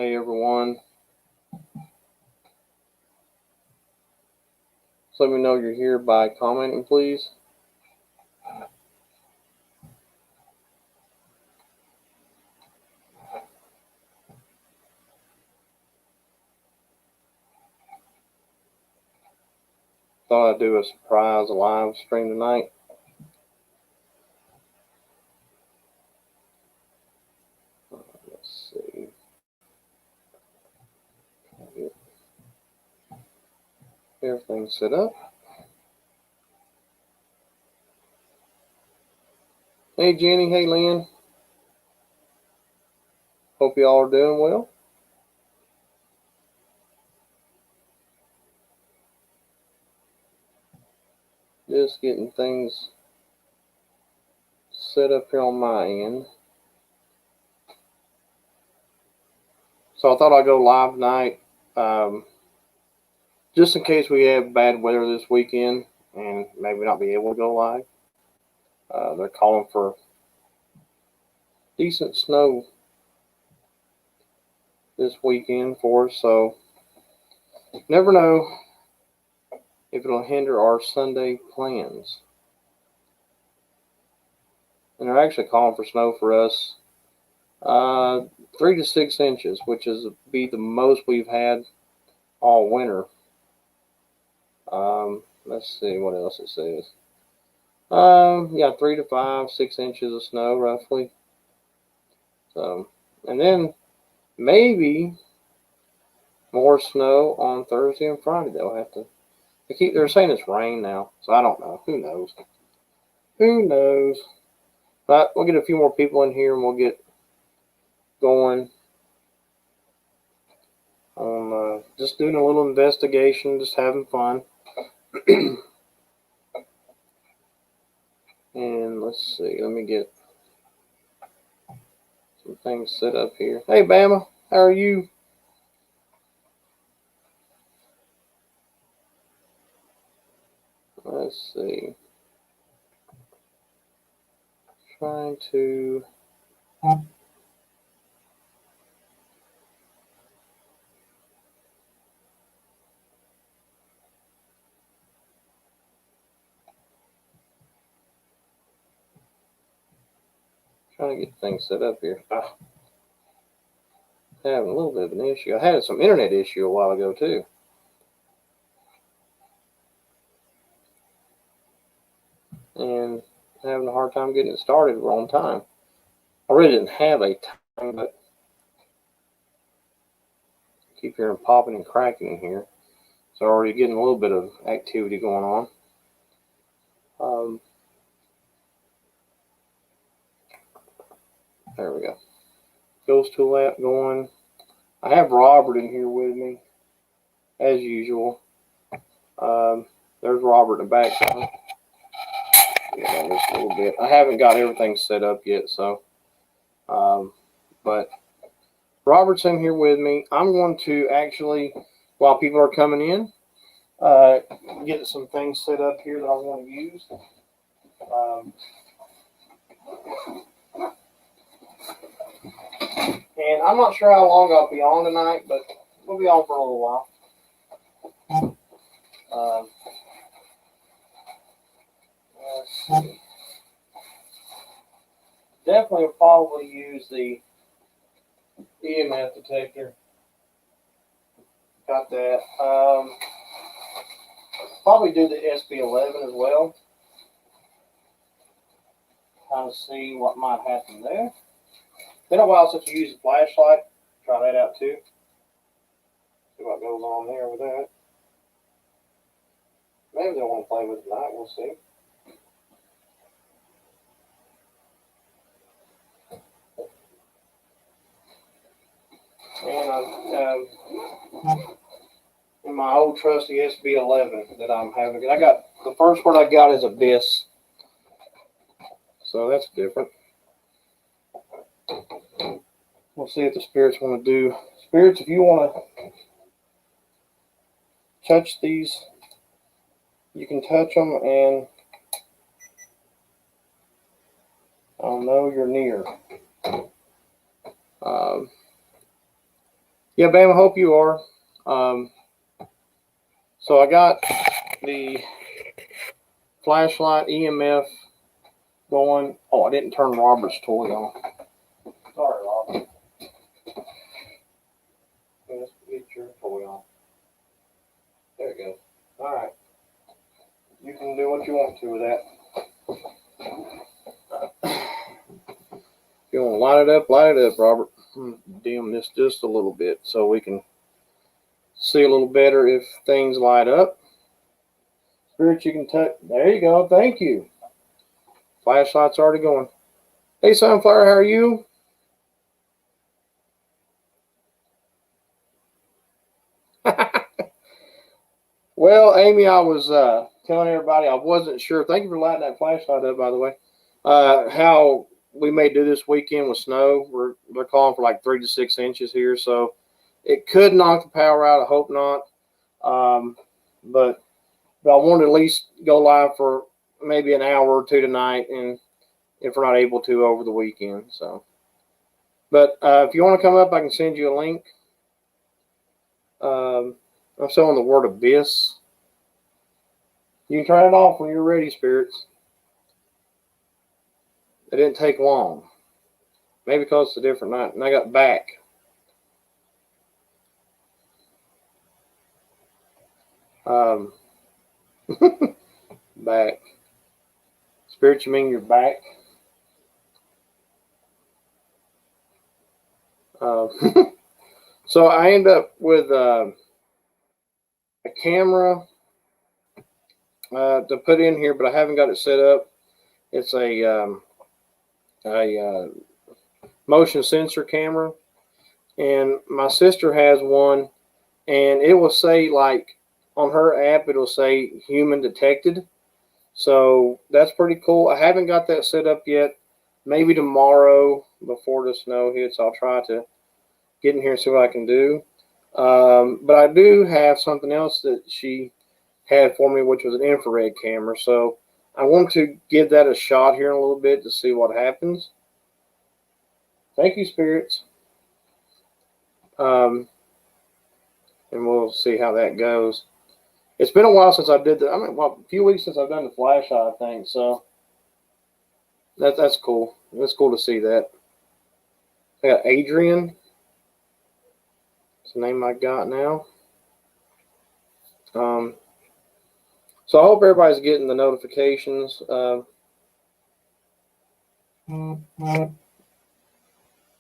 Hey everyone. So let me know you're here by commenting, please. Thought I'd do a surprise live stream tonight. Let's see. Get everything set up. Hey Jenny, hey Lynn. Hope you all are doing well. Just getting things set up here on my end. So I thought I'd go live tonight, just in case we have bad weather this weekend and maybe not be able to go live. They're calling for decent snow this weekend for us, so never know if it'll hinder our Sunday plans. And they're actually calling for snow for us, 3 to 6 inches, which is be the most we've had all winter. Let's see what else it says. Yeah, 3 to 5, 6 inches of snow roughly. So, and then maybe more snow on Thursday and Friday. They'll have to. They're saying it's rain now, so I don't know. Who knows? Who knows? But we'll get a few more people in here and we'll get going on just doing a little investigation, just having fun. And let's see, let me get some things set up here. Hey Bama, how are you? Let's see. Trying to get things set up here. Having a little bit of an issue. I had some internet issue a while ago too. And having a hard time getting it started on time. I really didn't have a time, but I keep hearing popping and cracking in here. So already getting a little bit of activity going on. There we go. Ghost tool app going. I have Robert in here with me, as usual. There's Robert in the background. Yeah, just a little bit. I haven't got everything set up yet, so. But Robert's in here with me. I'm going to actually, while people are coming in, get some things set up here that I want to use. And I'm not sure how long I'll be on tonight, but we'll be on for a little while. Let's see. Definitely will probably use the EMF detector. Got that. Probably do the SB11 as well. Kind of see what might happen there. Been a while since you used a flashlight. Try that out too. See what goes on there with that. Maybe they'll want to play with it tonight. We'll see. And in my old trusty SB11 that I'm having. I got the first one I got is Abyss, so that's different. We'll see if the spirits want to do. Spirits, if you want to touch these, you can touch them, and I'll know you're near. Yeah, Bam, I hope you are. So I got the flashlight EMF going. Oh, I didn't turn Robert's toy on. Sorry, Robert. Let's get your toy on. There it goes. All right. You can do what you want to with that. If you want to light it up, Robert. Dim this just a little bit so we can see a little better if things light up. Spirit, you can touch. There you go. Thank you. Flashlight's already going. Hey, Sunflower, how are you? Well, Amy, I was telling everybody I wasn't sure. Thank you for lighting that flashlight up, by the way. How we may do this weekend with snow. They're calling for like 3 to 6 inches here, so it could knock the power out. I hope not. But I wanted to at least go live for maybe an hour or two tonight, and if we're not able to over the weekend. So, but if you want to come up, I can send you a link. I'm selling the word abyss. You can turn it off when you're ready, spirits. It didn't take long. Maybe because it's a different night. And I got back. Back. Spirit, you mean you're back? So I end up with a camera to put in here, but I haven't got it set up. It's a motion sensor camera, and my sister has one, and it will say, like, on her app, it'll say human detected. So that's pretty cool. I haven't got that set up yet. Maybe tomorrow before the snow hits, I'll try to get in here and see what I can do. But I do have something else that she had for me, which was an infrared camera. So I want to give that a shot here in a little bit to see what happens. Thank you, spirits. And we'll see how that goes. It's been a while since I did that. A few weeks since I've done the flashlight, I think. So that's cool. It's cool to see that. I got Adrian. That's the name I got now. So I hope everybody's getting the notifications.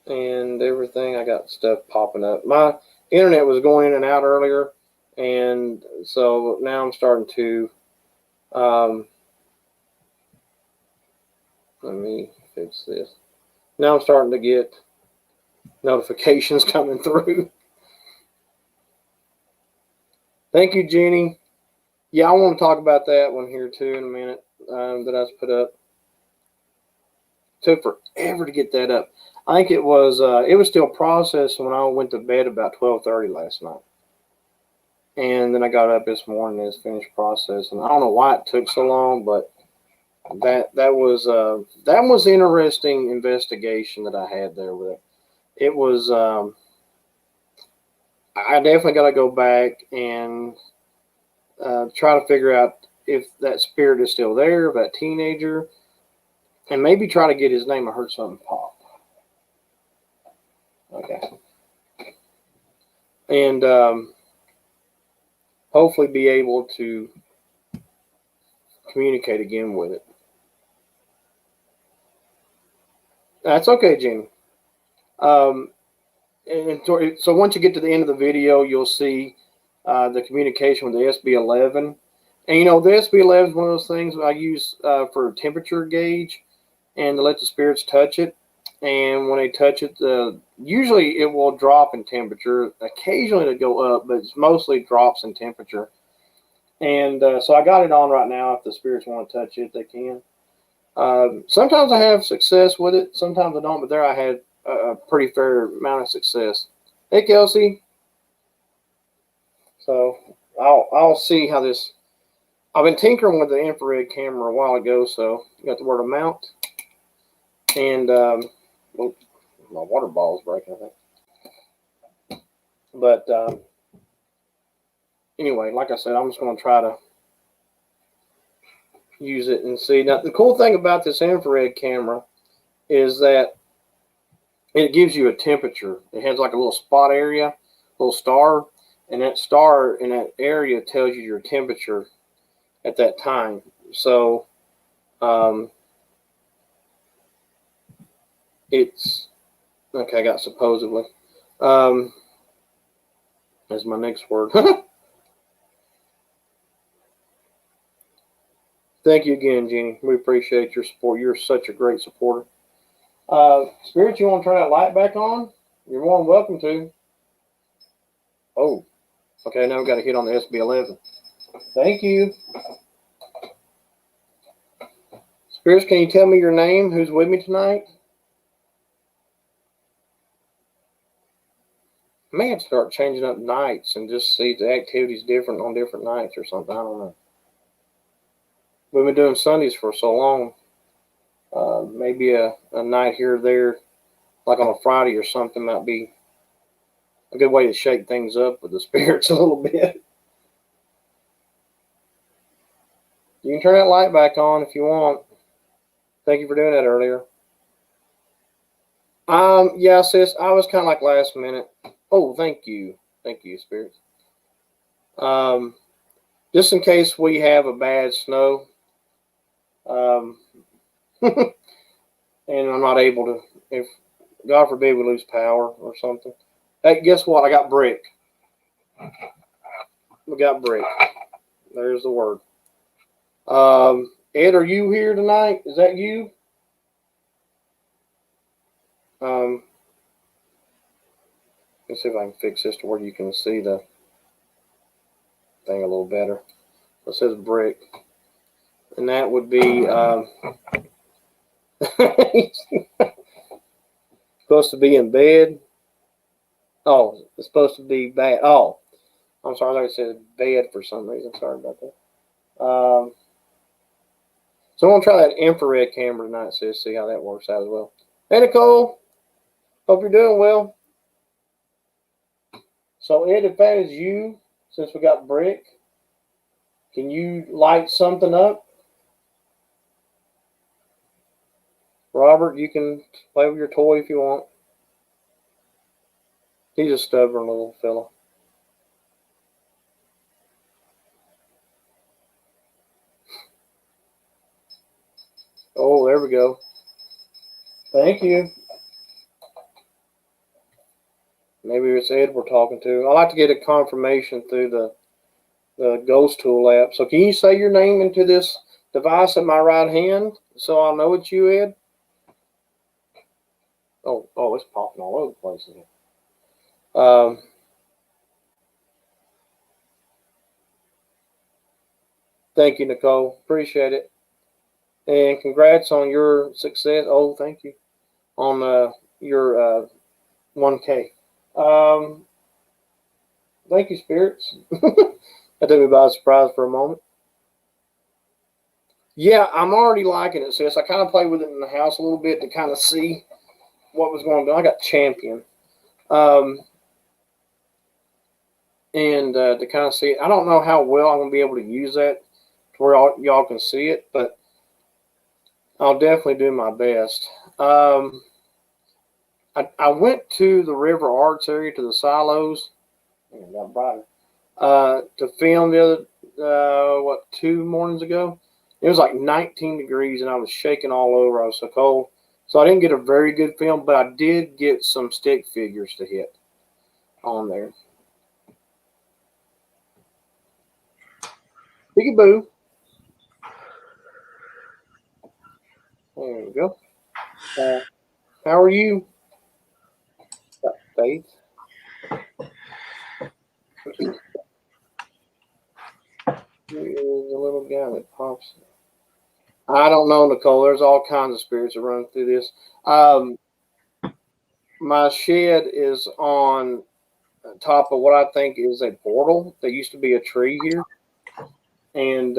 And everything. I got stuff popping up. My internet was going in and out earlier, and so now I'm starting to let me fix this. Now I'm starting to get notifications coming through. Thank you, Jenny. Yeah, I want to talk about that one here too in a minute that I put up. Took forever to get that up. I think it was still processing when I went to bed about 12:30 last night, and then I got up this morning and it's finished processing. I don't know why it took so long, but that was interesting investigation that I had there with it. It was I definitely got to go back and try to figure out if that spirit is still there, that teenager, and maybe try to get his name. I heard something pop. Okay. And hopefully be able to communicate again with it. That's okay, Jenny. And so once you get to the end of the video, you'll see the communication with the SB11. And you know, the SB11 is one of those things I use for temperature gauge and to let the spirits touch it. And when they touch it, usually it will drop in temperature. Occasionally it'll go up, but it's mostly drops in temperature. And so I got it on right now. If the spirits want to touch it, they can. Sometimes I have success with it. Sometimes I don't, but there I had a pretty fair amount of success. Hey, Kelsey. So I'll see how this. I've been tinkering with the infrared camera a while ago, so you got the word amount. And well, my water ball is breaking, I think. But anyway, like I said, I'm just going to try to use it and see. Now, the cool thing about this infrared camera is that it gives you a temperature. It has like a little spot area, little star, and that star in that area tells you your temperature at that time. So it's okay. I got supposedly. That's my next word. Thank you again, Jenny. We appreciate your support. You're such a great supporter. Spirit, you want to turn that light back on? You're more than welcome to. Oh, okay. Now we got to hit on the SB11. Thank you. Spirits, can you tell me your name? Who's with me tonight? I may have to start changing up nights and just see if the activity's different on different nights or something. I don't know. We've been doing Sundays for so long. Maybe a night here or there, like on a Friday or something, might be a good way to shake things up with the spirits a little bit. You can turn that light back on if you want. Thank you for doing that earlier. Yeah, sis, I was kind of like last minute. Oh, thank you, spirits. Just in case we have a bad snow, and I'm not able to, if God forbid we lose power or something. Hey, guess what? I got brick. We got brick. There's the word. Ed, are you here tonight? Is that you? Let's see if I can fix this to where you can see the thing a little better. It says brick. And that would be supposed to be in bed. Oh, it's supposed to be bad. Oh, I'm sorry. I thought it said bed for some reason. Sorry about that. So I'm going to try that infrared camera tonight, sis, see how that works out as well. Hey, Nicole. Hope you're doing well. So, Ed, if that is you, since we got brick, can you light something up? Robert, you can play with your toy if you want. He's a stubborn little fella. Oh, there we go. Thank you. Maybe it's Ed we're talking to. I like to get a confirmation through the Ghost Tool app. So can you say your name into this device at my right hand so I'll know it's you, Ed? Oh, it's popping all over the place here. Thank you, Nicole. Appreciate it. And congrats on your success. Oh, thank you. On your 1K. Thank you, spirits. That took me by surprise for a moment. Yeah, I'm already liking it, sis. I kind of played with it in the house a little bit to kind of see what was going on. I got Champion. And to kind of see it. I don't know how well I'm going to be able to use that to where y'all can see it, but I'll definitely do my best. I went to the River Arts area, to the silos. It got brighter. To film the other, 2 mornings ago. It was like 19 degrees and I was shaking all over. I was so cold. So I didn't get a very good film, but I did get some stick figures to hit on there. Peekaboo. There we go. How are you? Got faith. Here's a little guy that pops. I don't know, Nicole. There's all kinds of spirits that run through this. My shed is on top of what I think is a portal. There used to be a tree here. And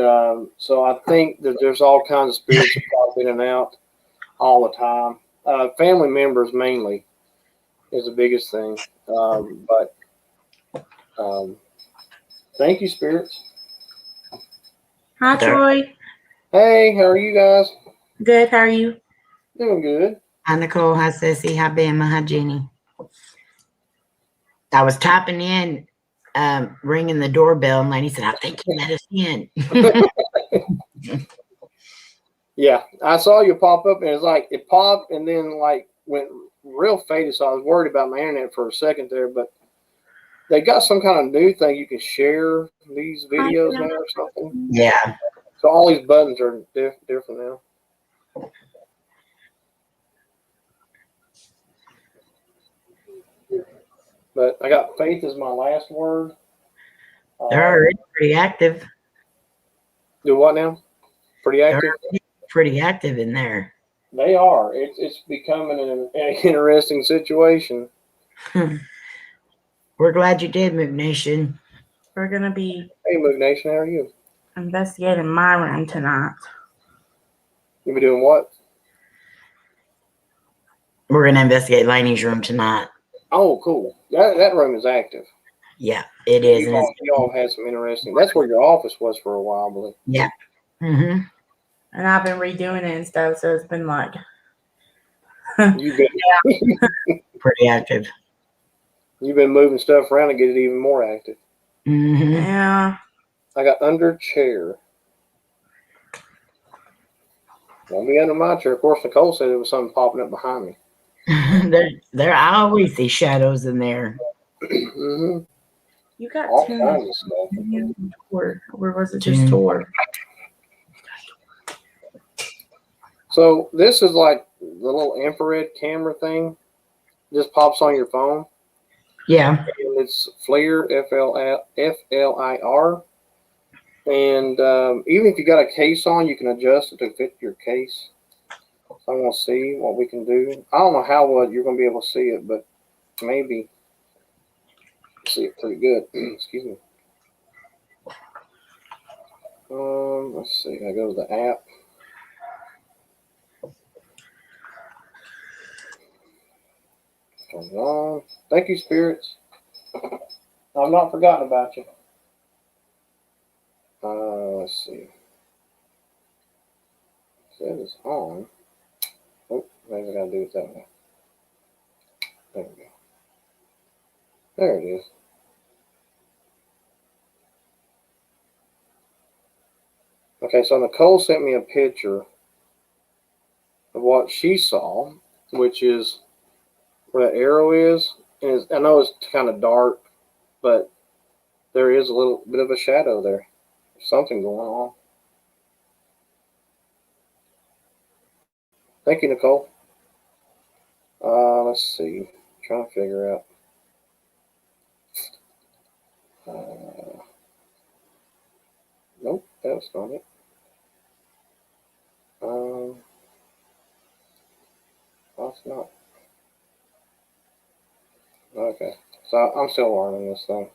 so I think that there's all kinds of spirits that pop in and out all the time. Family members mainly is the biggest thing. But Thank you, spirits. Hi, Troy. Hey, how are you guys? Good. How are you? Doing good. Hi, Nicole. Hi, Sissy. Hi, Bama. Hi, Jenny. I was typing in, ringing the doorbell, and Lady said, I think you let us in. Yeah, I saw you pop up, and it's like it popped, and then like went real faded. So I was worried about my internet for a second there, but they got some kind of new thing you can share these videos now or something. Yeah. So all these buttons are different now. But I got faith as my last word. They're already pretty active. Do what now? Pretty active? Pretty active in there. They are. It's becoming an interesting situation. We're glad you did, Mook Nation. We're going to be Hey, Mook Nation, how are you? investigating my room tonight. You be doing what? We're going to investigate Laney's room tonight. Oh, cool. That room is active. Yeah, it is. You all had some interesting. That's where your office was for a while, I believe. Yeah. Mm-hmm. And I've been redoing it and stuff, so it's been like. You've been pretty active. You've been moving stuff around to get it even more active. Mm-hmm. Yeah. I got under chair. Won't be under my chair. Of course, Nicole said there was something popping up behind me. I always see shadows in there. Mm-hmm. You got all two. kinds of stuff. Or was it just tour? So this is like the little infrared camera thing. Just pops on your phone. Yeah. And it's FLIR, F-L-I-R. And even if you got a case on, you can adjust it to fit your case. So I'm going to see what we can do. I don't know how well you're going to be able to see it, but maybe see it pretty good. Excuse me. Let's see. I go to the app. Turn it on. Thank you, spirits. I've not forgotten about you. Let's see. It says it's on. Oh, maybe I gotta do it that way. There we go. There it is. Okay, so Nicole sent me a picture of what she saw, which is where the arrow is. And I know it's kind of dark, but there is a little bit of a shadow there. There's something going on. Thank you, Nicole. Let's see. Trying to figure out. Nope, that's not it. That's not. Okay, so I'm still learning this thing.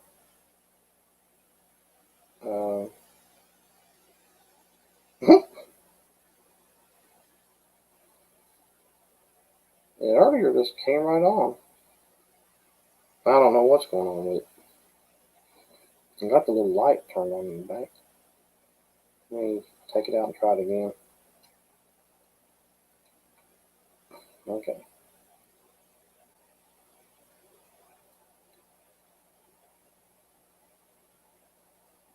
Yeah, earlier this came right on. I don't know what's going on with it. I got the little light turned on in the back. Let me take it out and try it again. Okay.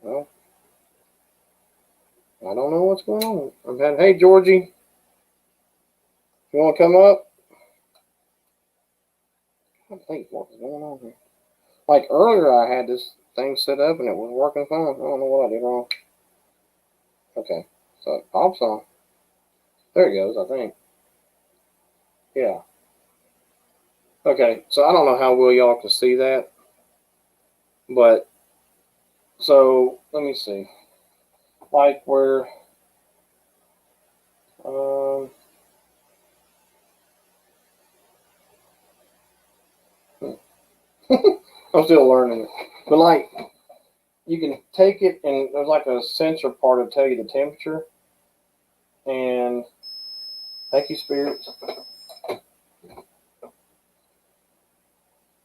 Well, I don't know what's going on. Hey, Georgie, you want to come up? I think what's going on here. Like earlier, I had this thing set up and it was working fine. I don't know what I did wrong. Okay, so it pops on. There it goes, I think. Yeah. Okay, so I don't know how well y'all can see that, but so let me see. Like where, I'm still learning it, but like you can take it and there's like a sensor part to tell you the temperature. And thank you, spirits.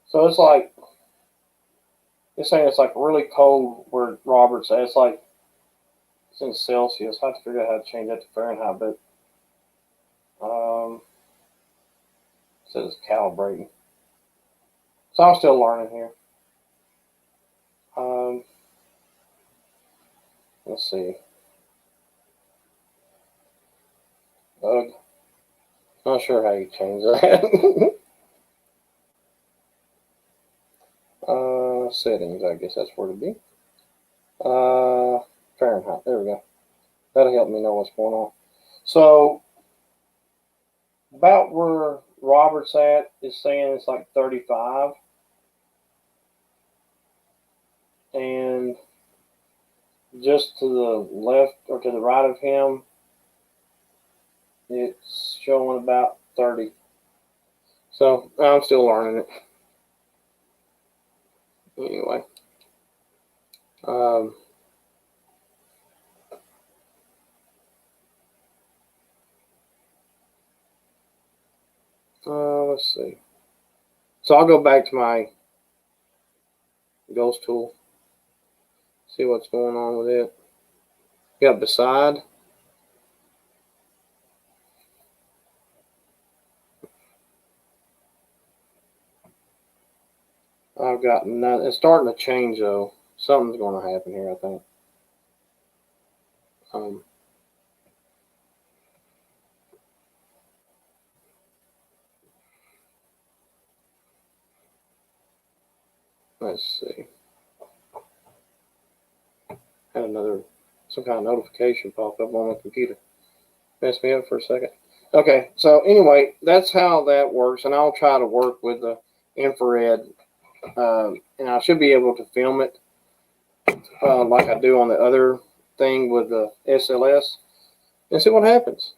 So it's like It's saying it's like really cold where Robert's at. It's like it's in Celsius. I have to figure out how to change that to Fahrenheit, but it says it's calibrating. So I'm still learning here. Let's see. Bug. Not sure how you change that. Settings, I guess that's where to be. Fahrenheit. There we go. That'll help me know what's going on. So, about where Robert's at is saying it's like 35. And just to the left or to the right of him, it's showing about 30. So, I'm still learning it. Anyway. Let's see. So I'll go back to my ghost tool. See what's going on with it. Got beside. I've got none. It's starting to change though. Something's going to happen here, I think. Let's see. Had some kind of notification pop up on my computer. Messed me up for a second. Okay, so anyway, that's how that works, and I'll try to work with the infrared, and I should be able to film it like I do on the other thing with the SLS, and see what happens.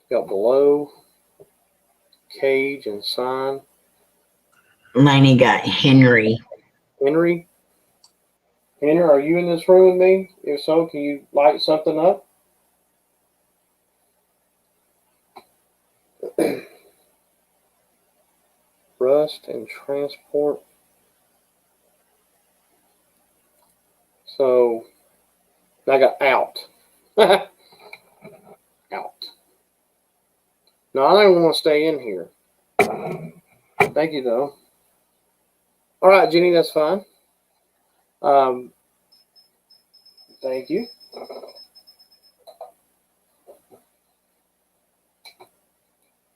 Got below, cage, and sign. Laney got Henry. Henry, are you in this room with me? If so, can you light something up? Rust and transport. So I got out. Out. No, I don't want to stay in here. Thank you, though. All right, Jenny, that's fine. Thank you.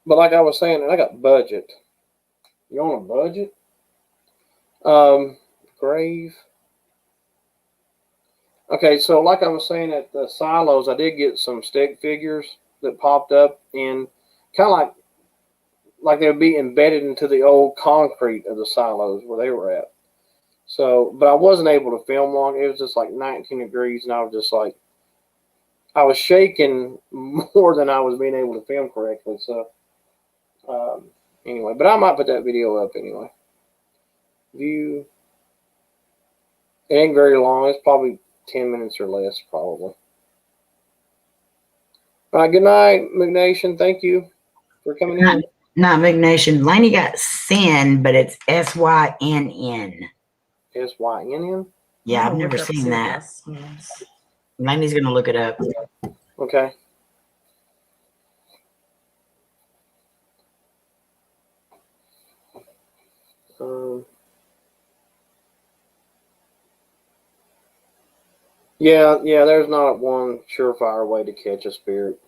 But like I was saying, I got budget. You on a budget? Grave. Okay, so like I was saying at the silos, I did get some stick figures that popped up in kind of like they would be embedded into the old concrete of the silos where they were at. So, but I wasn't able to film long. It was just like 19 degrees, and I was just like, I was shaking more than I was being able to film correctly. So, anyway, but I might put that video up anyway. View. It ain't very long. It's probably 10 minutes or less, probably. All right, good night, McNation. Thank you for coming in. Not McNation. Laney got Sin, but it's SYNN. SYNN? Yeah, I've never seen that. Yes. Laney's going to look it up. Okay. Yeah, there's not one surefire way to catch a spirit.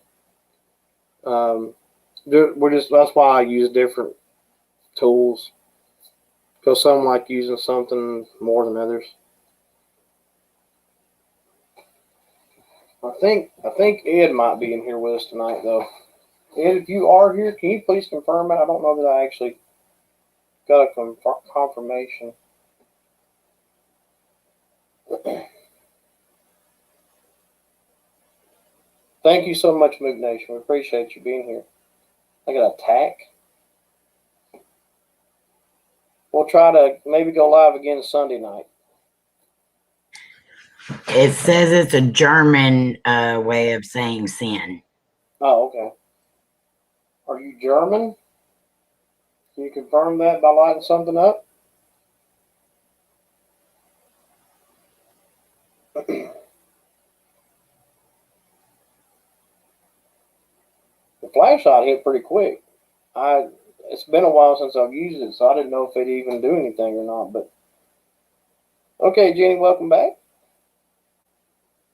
That's why I use different tools, because some like using something more than others. I think Ed might be in here with us tonight, though. Ed, if you are here, can you please confirm it? I don't know that I actually got a confirmation. Thank you so much, Mook Nation. We appreciate you being here. I got a tack. We'll try to maybe go live again Sunday night. It says it's a German way of saying sin. Oh, okay. Are you German? Can you confirm that by lighting something up? The flashlight hit pretty quick. It's been a while since I've used it, so I didn't know if it'd even do anything or not. But okay, Jenny, welcome back.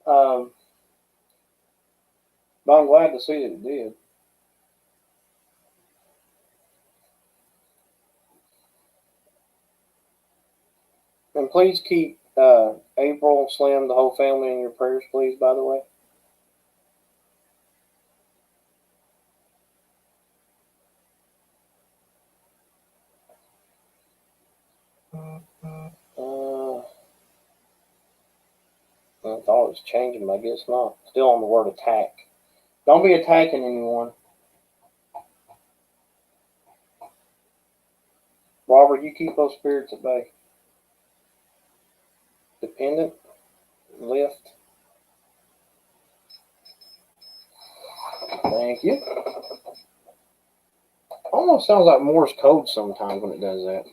But I'm glad to see that it did. And please keep April, Slim, the whole family in your prayers, please, by the way. I thought it was changing, but I guess not. Still on the word attack. Don't be attacking anyone. Robert, you keep those spirits at bay. Dependent, lift. Thank you. Almost sounds like Morse code sometimes when it does that.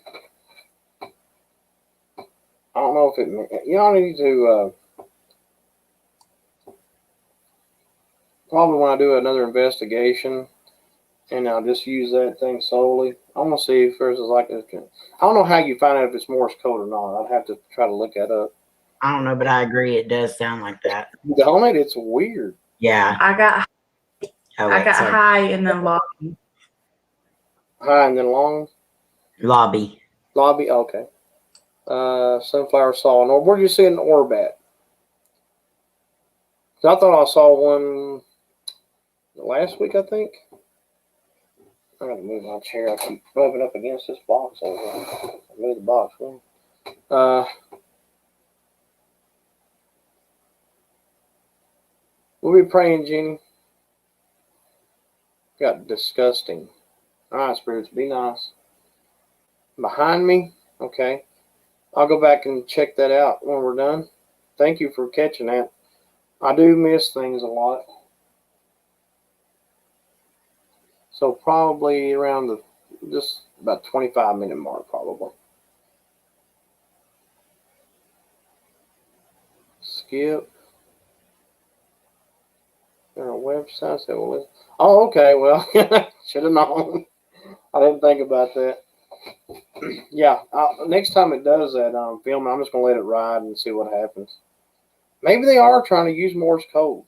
I don't know if it. You know, I need to. Probably when I do another investigation, and I'll just use that thing solely. I want to see if there's like a. I don't know how you find out if it's Morse code or not. I'd have to try to look that up. I don't know, but I agree. It does sound like that. Don't it? It's weird. Yeah. I got Oh, sorry. high and then lobby. High and then long. Lobby. Lobby. Okay. Sunflower saw an orb. Where did you see an orb at? I thought I saw one last week, I think. I gotta move my chair. I keep rubbing up against this box over there. I moved the box. We'll be praying, Jenny. Got disgusting. All right, spirits, be nice. Behind me, okay. I'll go back and check that out when we're done. Thank you for catching that. I do miss things a lot. So probably around the just about 25-minute mark, probably. Skip. There are websites that will. Oh, okay. Well, should have known. I didn't think about that. Yeah. Next time it does that filming, I'm just gonna let it ride and see what happens. Maybe they are trying to use Morse code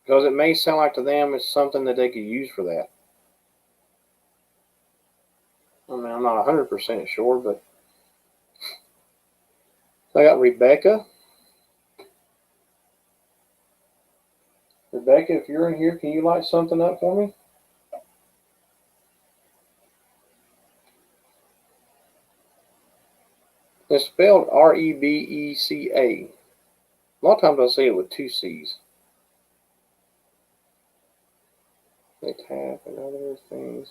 because it may sound like to them it's something that they could use for that. I mean, I'm not 100% sure, but I got Rebecca. Rebecca, if you're in here, can you light something up for me? It's spelled Rebeca. A lot of times I say it with 2 C's. They tap and other things.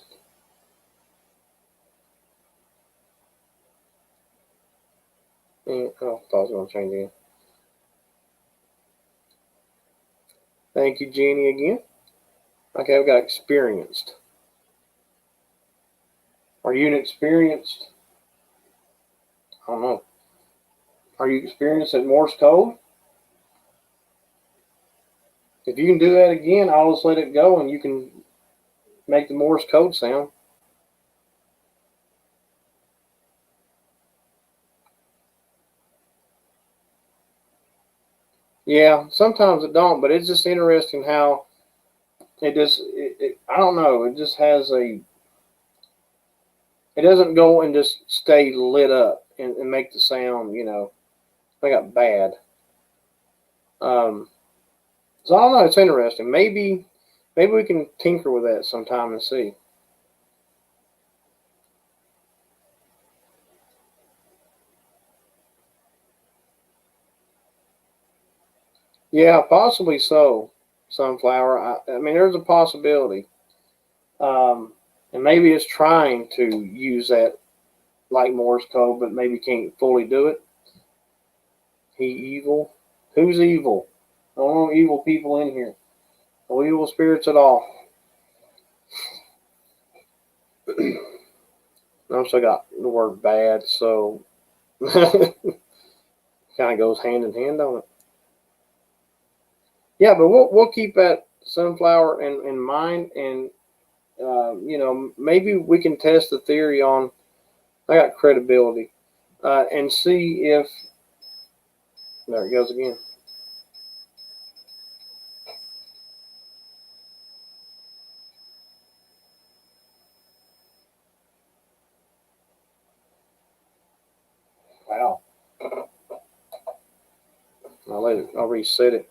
And, oh, I thought I was going to change it. Thank you, Jenny, again. Okay, I've got experienced. Are you an experienced? I don't know. Are you experienced at Morse code? If you can do that again, I'll just let it go and you can make the Morse code sound. Yeah, sometimes it don't, but it's just interesting how it just, I don't know, it just has a, it doesn't go and just stay lit up and make the sound, you know, I got bad. So I don't know, it's interesting. Maybe we can tinker with that sometime and see. Yeah, possibly so, Sunflower. I mean, there's a possibility. And maybe it's trying to use that like Morse code, but maybe can't fully do it. He evil? Who's evil? No evil people in here. No evil spirits at all. I also got the word bad, so kind of goes hand in hand on it. Yeah, but we'll keep that sunflower in mind, and maybe we can test the theory on. I got credibility, and see if there it goes again. Wow. I'll reset it.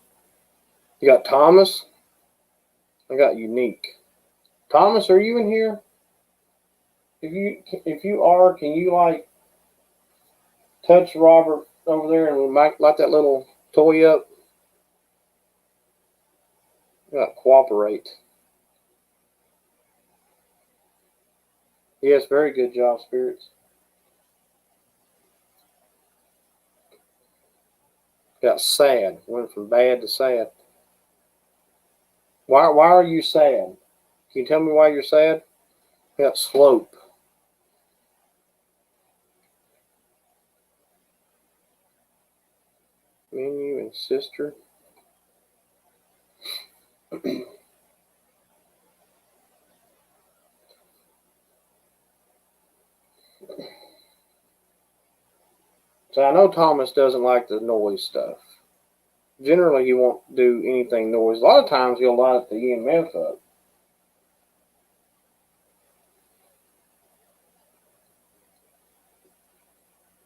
You got Thomas. I got Unique. Thomas, are you in here? If you are, can you like touch Robert over there and light that little toy up? You got to cooperate. Yes, very good job, Spirits. Got sad. Went from bad to sad. Why are you sad? Can you tell me why you're sad? Got Slope. Menu and Sister. So I know Thomas doesn't like the noise stuff. Generally, he won't do anything noise. A lot of times, he'll light the EMF up.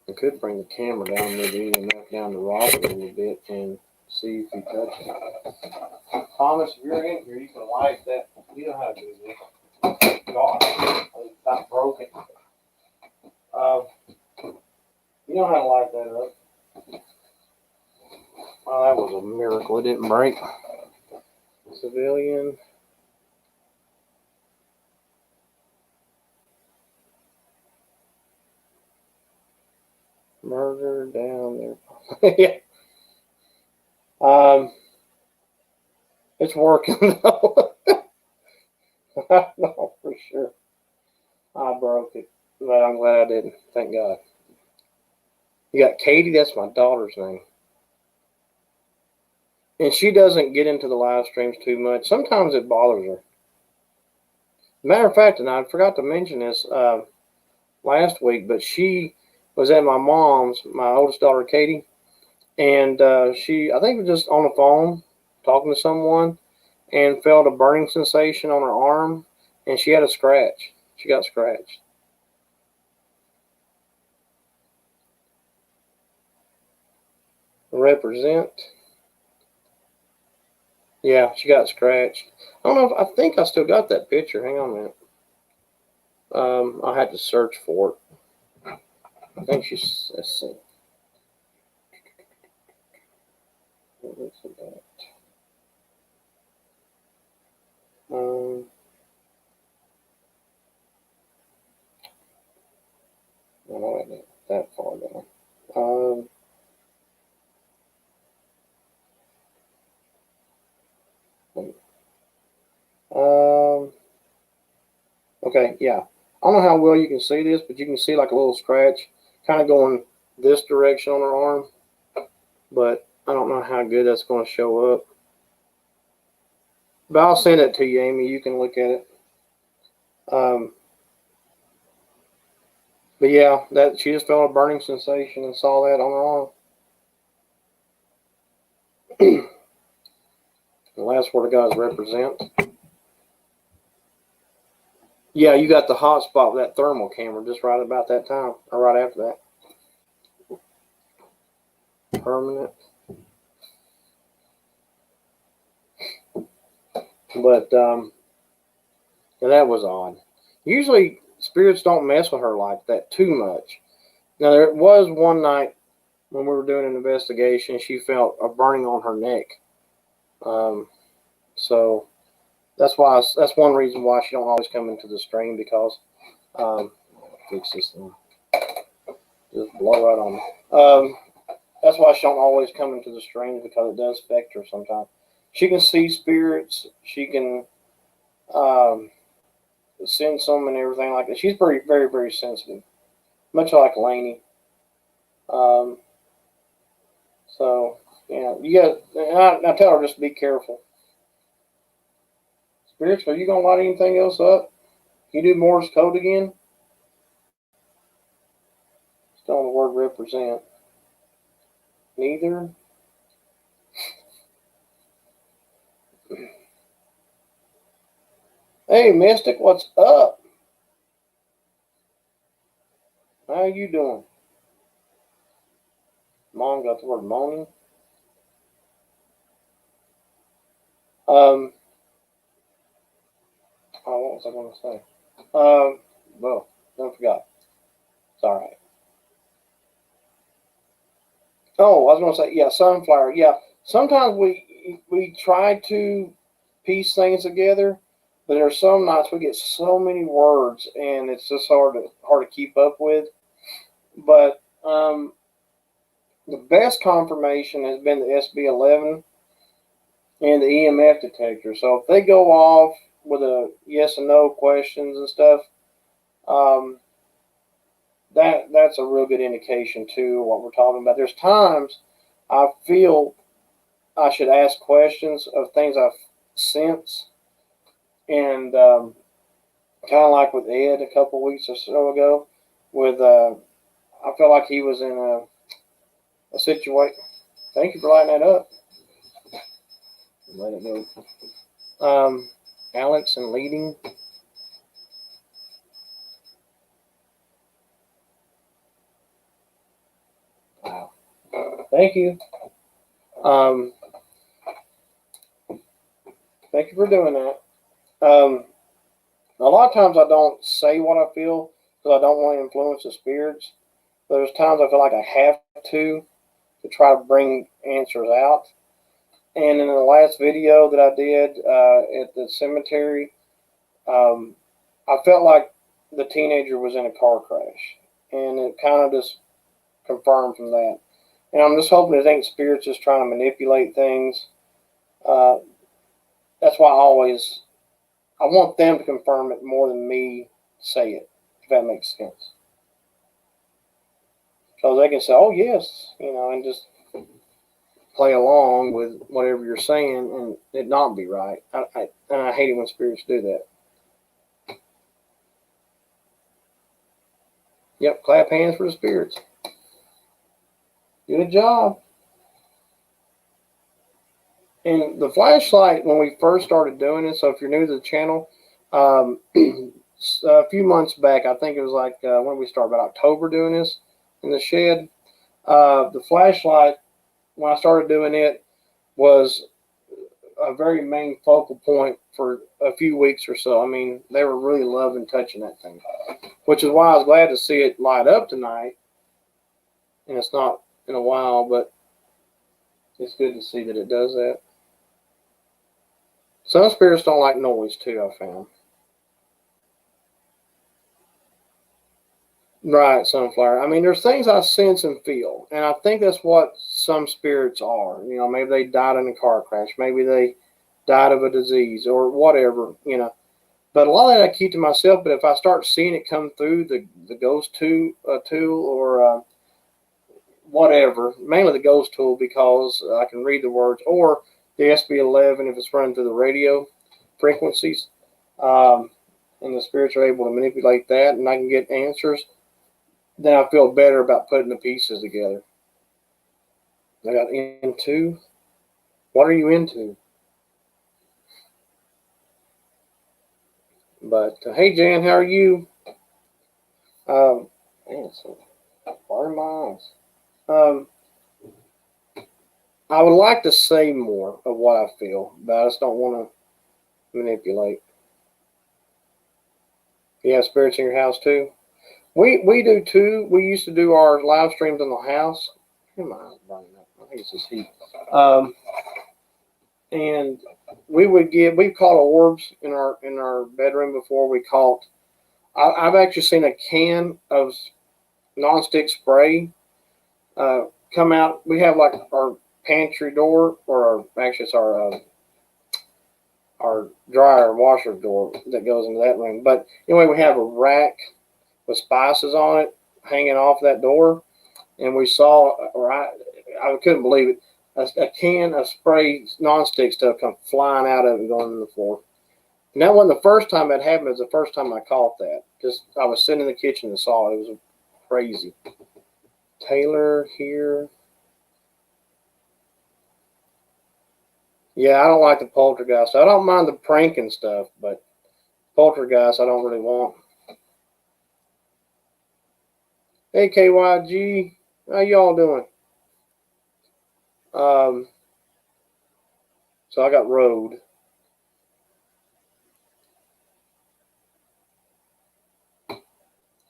I could bring the camera down, maybe EMF down to Robert a little bit and see if he touches it. Thomas, if you're in here, you can light that. You know how to do this. God, it's not broken. You know how to light that up. Oh, that was a miracle. It didn't break. Civilian. Murder down there. Yeah. It's working though. I know for sure. I broke it, but I'm glad I didn't. Thank God. You got Katie. That's my daughter's name. And she doesn't get into the live streams too much. Sometimes it bothers her. Matter of fact, and I forgot to mention this last week, but she was at my mom's, my oldest daughter, Katie, and she, I think, was just on the phone talking to someone and felt a burning sensation on her arm, and she had a scratch. She got scratched. Represent. Yeah, she got scratched. I don't know if I think I still got that picture. Hang on a minute. I had to search for it. I think she's. Let's see. What is it about? No, I didn't that far down. Okay, yeah. I don't know how well you can see this, but you can see like a little scratch kind of going this direction on her arm. But I don't know how good that's going to show up. But I'll send it to you, Amy. You can look at it. But yeah, that she just felt a burning sensation and saw that on her arm. The last word of God is represent. Yeah, you got the hot spot with that thermal camera just right about that time, or right after that. Permanent. But that was odd. Usually spirits don't mess with her like that too much. Now there was one night when we were doing an investigation, she felt a burning on her neck. So that's one reason why she don't always come into the stream, because fix this thing. Just blow right on me. That's why she don't always come into the stream, because it does affect her sometimes. She can see spirits. She can send some and everything like that. She's very, very, very sensitive, much like Lainey. So yeah, you got. I tell her just be careful. Spirits, are you gonna light anything else up? Can you do Morse code again? Still on the word represent. Neither. Hey, Mystic, what's up? How you doing? Mom got the word moaning. Oh, what was I going to say? Well, I forgot. It's all right. Oh, I was going to say, yeah, sunflower. Yeah, sometimes we try to piece things together, but there are some nights we get so many words, and it's just hard to keep up with. But the best confirmation has been the SB11 and the EMF detector. So if they go off with a yes and no questions and stuff, that's a real good indication too of what we're talking about. There's times I feel I should ask questions of things I've sensed, and kind of like with Ed a couple weeks or so ago, with I felt like he was in a situation. Thank you for lighting that up. Let it go. Alex and leading. Wow. Thank you. Thank you for doing that. A lot of times I don't say what I feel because I don't want to influence the spirits. But there's times I feel like I have to try to bring answers out. And in the last video that I did at the cemetery, I felt like the teenager was in a car crash. And it kind of just confirmed from that. And I'm just hoping it ain't spirits just trying to manipulate things. That's why I want them to confirm it more than me say it, if that makes sense. So they can say, oh, yes, and just play along with whatever you're saying and it not be right. And I hate it when spirits do that. Yep, clap hands for the spirits. Good job. And the flashlight, when we first started doing it, so if you're new to the channel, a few months back, I think it was like, when we started, about October doing this in the shed, the flashlight, when I started doing it, was a very main focal point for a few weeks or so. I mean, they were really loving touching that thing, which is why I was glad to see it light up tonight. And it's not in a while, but it's good to see that it does that. Some spirits don't like noise too, I found. Right, sunflower. I mean, there's things I sense and feel, and I think that's what some spirits are. Maybe they died in a car crash, maybe they died of a disease or whatever. But a lot of that I keep to myself. But if I start seeing it come through the ghost tool or whatever, mainly the ghost tool because I can read the words, or the SB11 if it's running through the radio frequencies, and the spirits are able to manipulate that, and I can get answers. Then I feel better about putting the pieces together. I got into. What are you into? But hey, Jan, how are you? Man, so far in my eyes. I would like to say more of what I feel, but I just don't want to manipulate. You have spirits in your house too? We do too. We used to do our live streams in the house. My eyes burning up. I think it's this heat. And we caught orbs in our bedroom before. I've actually seen a can of nonstick spray come out. We have like our pantry door, or actually it's our dryer and washer door that goes into that room. But anyway, we have a rack with spices on it hanging off that door, and we saw, or I couldn't believe it, a can of spray nonstick stuff come flying out of it and going to the floor. And that wasn't the first time that happened. It was the first time I caught that. Just I was sitting in the kitchen and saw it. It was crazy. Taylor here. Yeah, I don't like the poltergeist. I don't mind the pranking stuff, but poltergeist I don't really want. Hey KYG, how y'all doing? So I got road.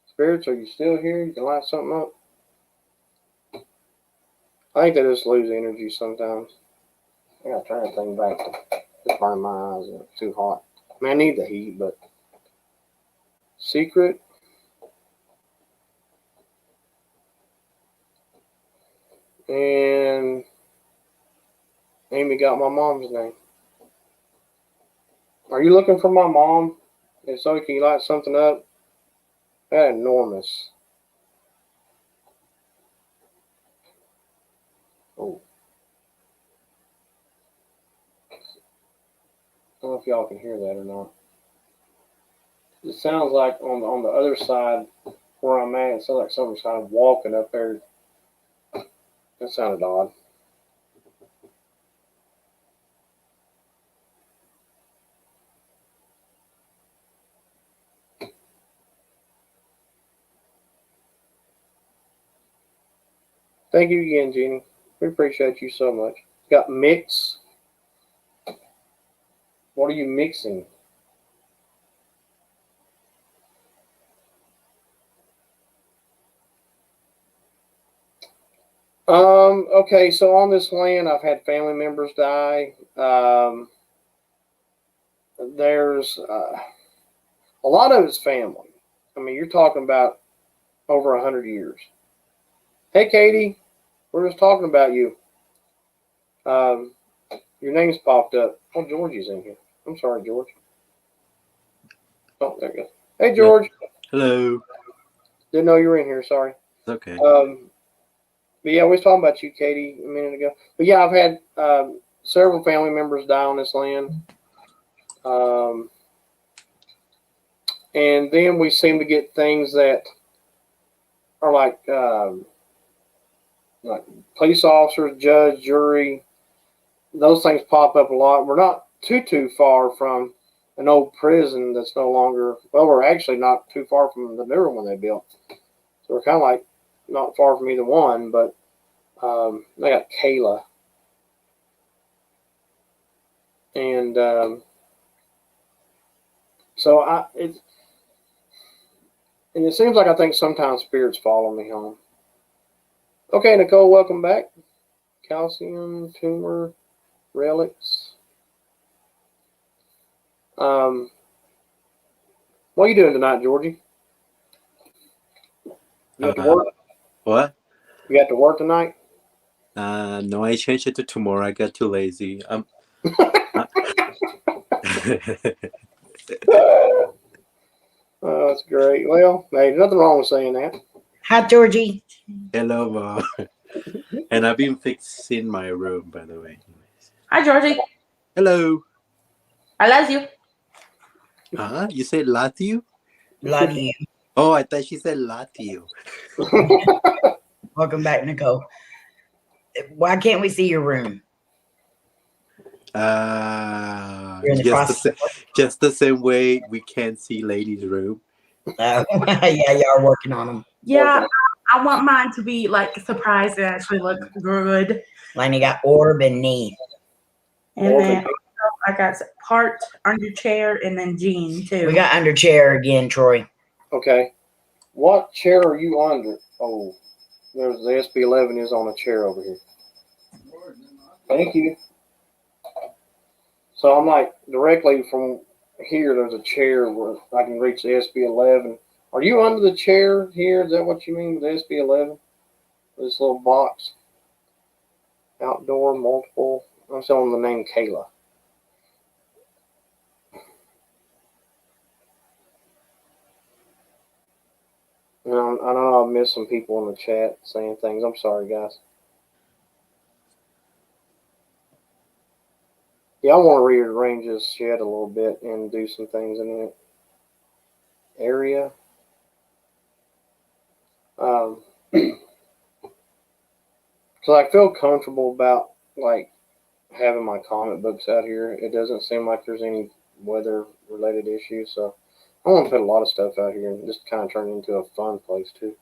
Spirits, are you still here? You can light something up. I think they just lose energy sometimes. I gotta turn that thing back. Just burn my eyes. It's too hot. I mean, I need the heat, but secret. And Amy got my mom's name. Are you looking for my mom? If so, can you light something up? That enormous. Oh. I don't know if y'all can hear that or not. It sounds like on the other side where I'm at, it sounds like someone's kind of walking up there. That sounded odd. Thank you again, Jeannie. We appreciate you so much. Got mix. What are you mixing? Okay, so on this land, I've had family members die. There's a lot of it's family. I mean, you're talking about over 100 years. Hey, Katie, we're just talking about you. Your name's popped up. Oh, Georgie's in here. I'm sorry, George. Oh, there you go. Hey, George. Hello. Didn't know you were in here. Sorry. It's okay. But yeah, we was talking about you, Katie, a minute ago. But yeah, I've had several family members die on this land. And then we seem to get things that are like police officers, judge, jury. Those things pop up a lot. We're not too far from an old prison that's no longer, well, we're actually not too far from the newer one they built. So we're kind of like not far from either one, but they got Kayla. And so it seems like I think sometimes spirits follow me home. Okay, Nicole, welcome back. Calcium, tumor, relics. What are you doing tonight, Georgie? You have to work? What? You have to work tonight? No, I changed it to tomorrow. I got too lazy. Oh, that's great. Well, hey, nothing wrong with saying that. Hi, Georgie. Hello, Mom. And I've been fixing my room, by the way. Hi, Georgie. Hello. I love you. Huh? You said Latio? Love you. Oh, I thought she said Latio. Welcome back, Nicole. Why can't we see your room? You're in the process. Just the same way we can't see Lady's room. Yeah, y'all are working on them. Yeah, I want mine to be like surprised and actually look good. Laney got orb and knee. And then I got part under chair and then Jean too. We got under chair again, Troy. Okay. What chair are you under? Oh, there's the SB11 is on a chair over here. Thank you. So I'm like directly from here, there's a chair where I can reach the SB11. Are you under the chair here? Is that what you mean with the SB11? This little box. Outdoor, multiple. I'm selling the name Kayla. I know I've missed some people in the chat saying things. I'm sorry, guys. Yeah, I want to rearrange this shed a little bit and do some things in it. Area. So I feel comfortable about like having my comic books out here. It doesn't seem like there's any weather related issues, so I want to put a lot of stuff out here and just kind of turn it into a fun place too.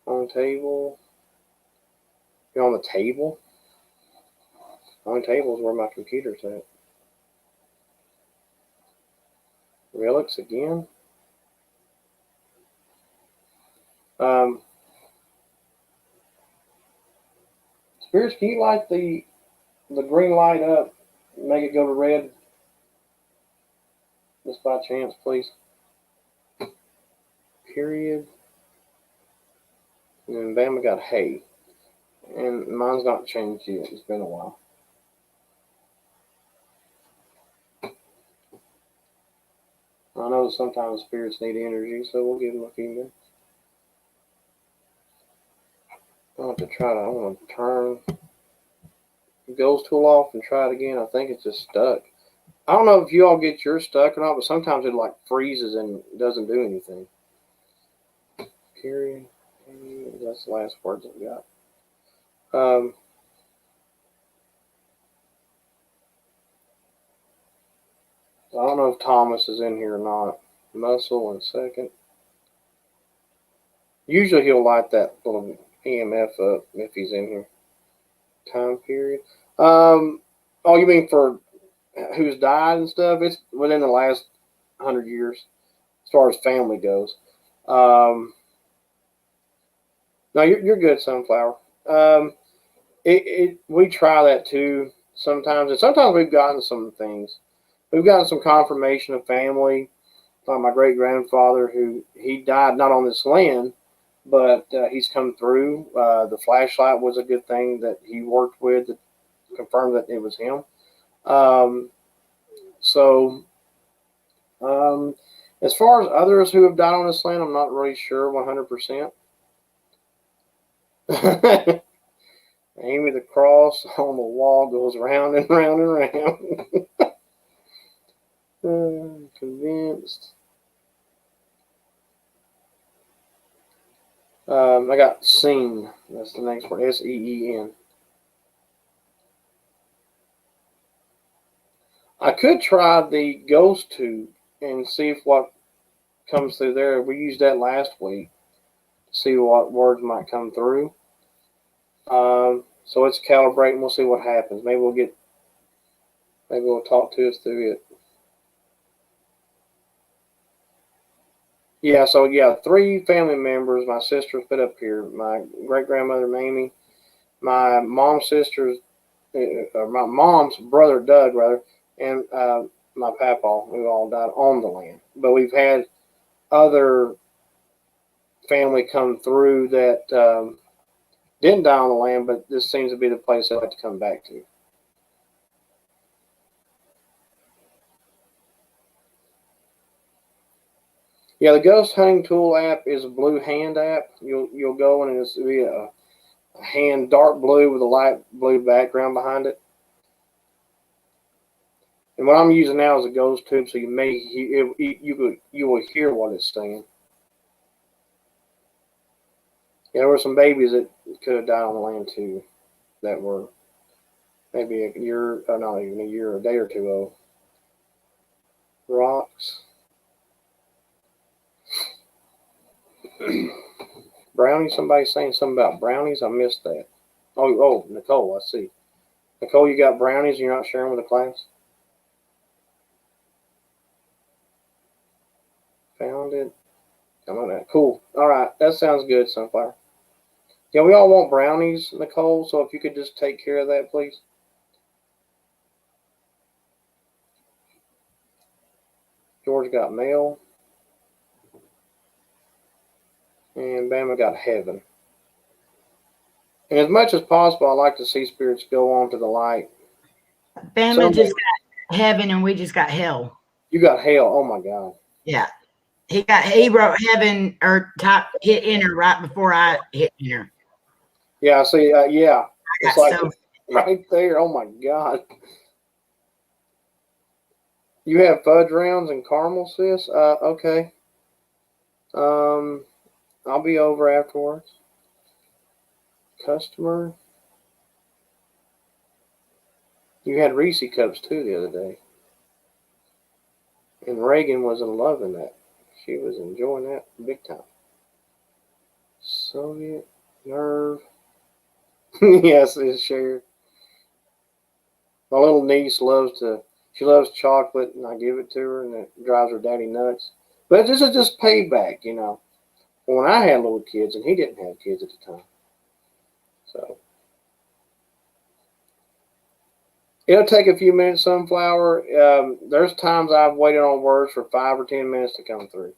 On the table. You're on the table? On the table is where my computer's at. Relics again? Spirits, can you light the green light up? Make it go to red? Just by chance, please. Period. And then bam, we got hay. And mine's not changed yet. It's been a while. I know that sometimes spirits need energy, so we'll give them a few minutes. I want to turn the ghost tool off and try it again. I think it's just stuck. I don't know if you all get yours stuck or not, but sometimes it like freezes and doesn't do anything. Period. That's the last words I've got. I don't know if Thomas is in here or not. Muscle in a second. Usually he'll light that little EMF up if he's in here. Time period. Oh, you mean for who's died and stuff? It's within the last 100 years as far as family goes. No, you're good, Sunflower. We try that too sometimes, and sometimes we've gotten some things. We've gotten some confirmation of family. Like my great grandfather, he died not on this land, but he's come through. The flashlight was a good thing that he worked with to confirm that it was him. As far as others who have died on this land, I'm not really sure 100%. Amy, the cross on the wall goes round and round and round. Convinced. I got seen. That's the next word. S-E-E-N. I could try the ghost tube and see if what comes through there. We used that last week. See what words might come through. So it's calibrating. We'll see what happens. Maybe we'll talk to us through it. Yeah, so yeah, 3 family members. My sister's put up here. My great-grandmother, Mamie. My mom's sister's, my mom's brother, Doug, rather, and my papa, who all died on the land. But we've had other family come through that didn't die on the land, but this seems to be the place I'd like to come back to. Yeah, the Ghost Hunting Tool app is a blue hand app. You'll go and it's be a hand dark blue with a light blue background behind it. And what I'm using now is a ghost tube, so you may hear, you will hear what it's saying. Yeah, there were some babies that could have died on the land too, that were maybe a year, not even a year, a day or two old. Rocks. Brownies. Somebody's saying something about brownies. I missed that. Oh, Nicole, I see. Nicole, you got brownies and you're not sharing with the class? Found it. Come on, that. Cool. All right, that sounds good, Sunflower. Yeah, we all want brownies, Nicole, so if you could just take care of that, please. George got mail. And Bama got heaven. And as much as possible, I like to see spirits go on to the light. Bama just got heaven and we just got hell. You got hell. Oh, my God. Yeah. He wrote heaven or hit enter right before I hit enter. Yeah, I see. Yeah. It's like so right there. Oh, my God. You have fudge rounds and caramel, sis? Okay. I'll be over afterwards. Customer. You had Reese cups too the other day. And Reagan wasn't loving that. She was enjoying that big time. Soviet nerve. Yes, it's shared. My little niece she loves chocolate, and I give it to her, and it drives her daddy nuts. But this is just payback, you know. When I had little kids, and he didn't have kids at the time. So. It'll take a few minutes, Sunflower. There's times I've waited on words for 5 or 10 minutes to come through.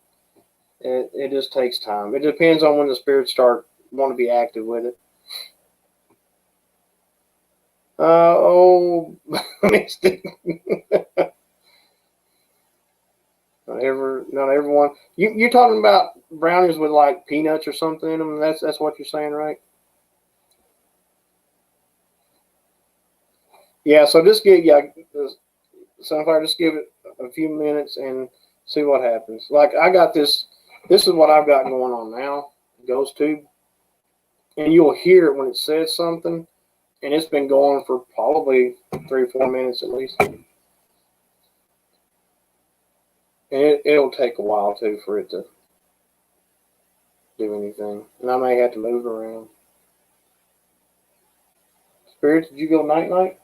It just takes time. It depends on when the spirits want to be active with it. Mystic. Not everyone. You're talking about brownies with like peanuts or something in them. That's what you're saying, right? Yeah. So just Sunflower. Just give it a few minutes and see what happens. Like I got this. This is what I've got going on now. Ghost tube, and you'll hear it when it says something, and it's been going for probably 3 or 4 minutes at least. And it'll take a while too for it to do anything. And I may have to move around. Spirit, did you go night-night?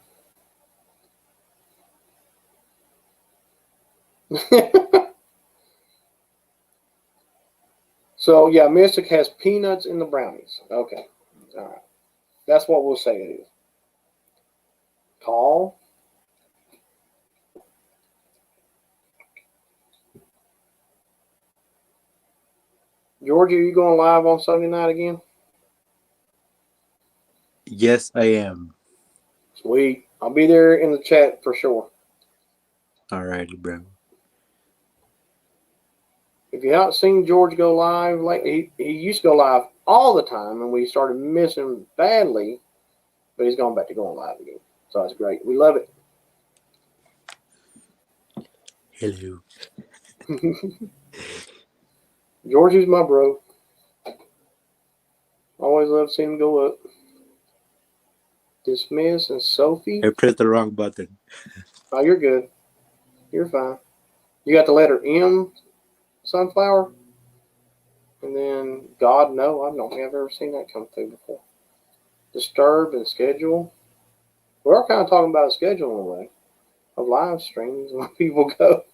So, yeah, Mystic has peanuts in the brownies. Okay. All right. That's what we'll say it is. Call. Georgia, are you going live on Sunday night again? Yes, I am. Sweet. I'll be there in the chat for sure. Alrighty, bro. If you haven't seen George go live, he used to go live all the time, and we started missing him badly, but he's going back to going live again. So that's great. We love it. Hello. George is my bro. Always love seeing him go up. Dismiss and Sophie. I pressed the wrong button. Oh, you're good. You're fine. You got the letter M, Sunflower, and then God. No, I don't think I've ever seen that come through before. Disturb and schedule. We're kind of talking about a schedule in a way of live streams when people go.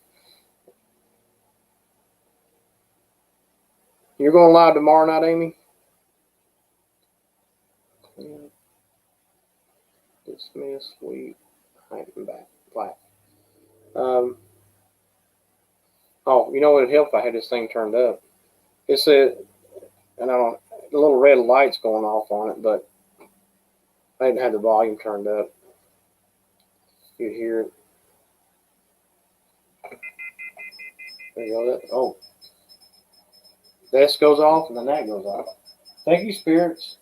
You're going live tomorrow night, Amy? Dismiss, sweet, hide and back, black. Oh, you know what would help if I had this thing turned up? It said, and the little red light's going off on it, but I didn't have the volume turned up. You'd hear it. There you go. Oh. This goes off and then that goes off. Thank you, spirits.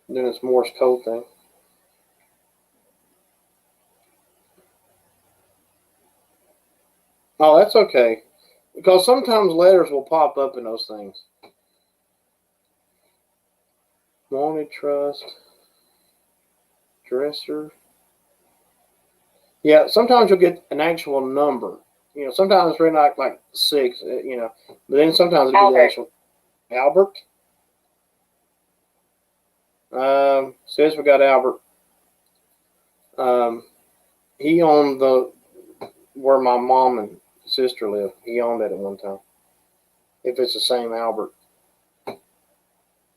And then it's Morse code thing. Oh, that's okay. Because sometimes letters will pop up in those things. Wanted trust. Dresser. Yeah, sometimes you'll get an actual number. You know, sometimes it's written like 6, you know. But then sometimes it'll be the actual Albert. Says we got Albert. He owned where my mom and sister live. He owned that at one time. If it's the same Albert.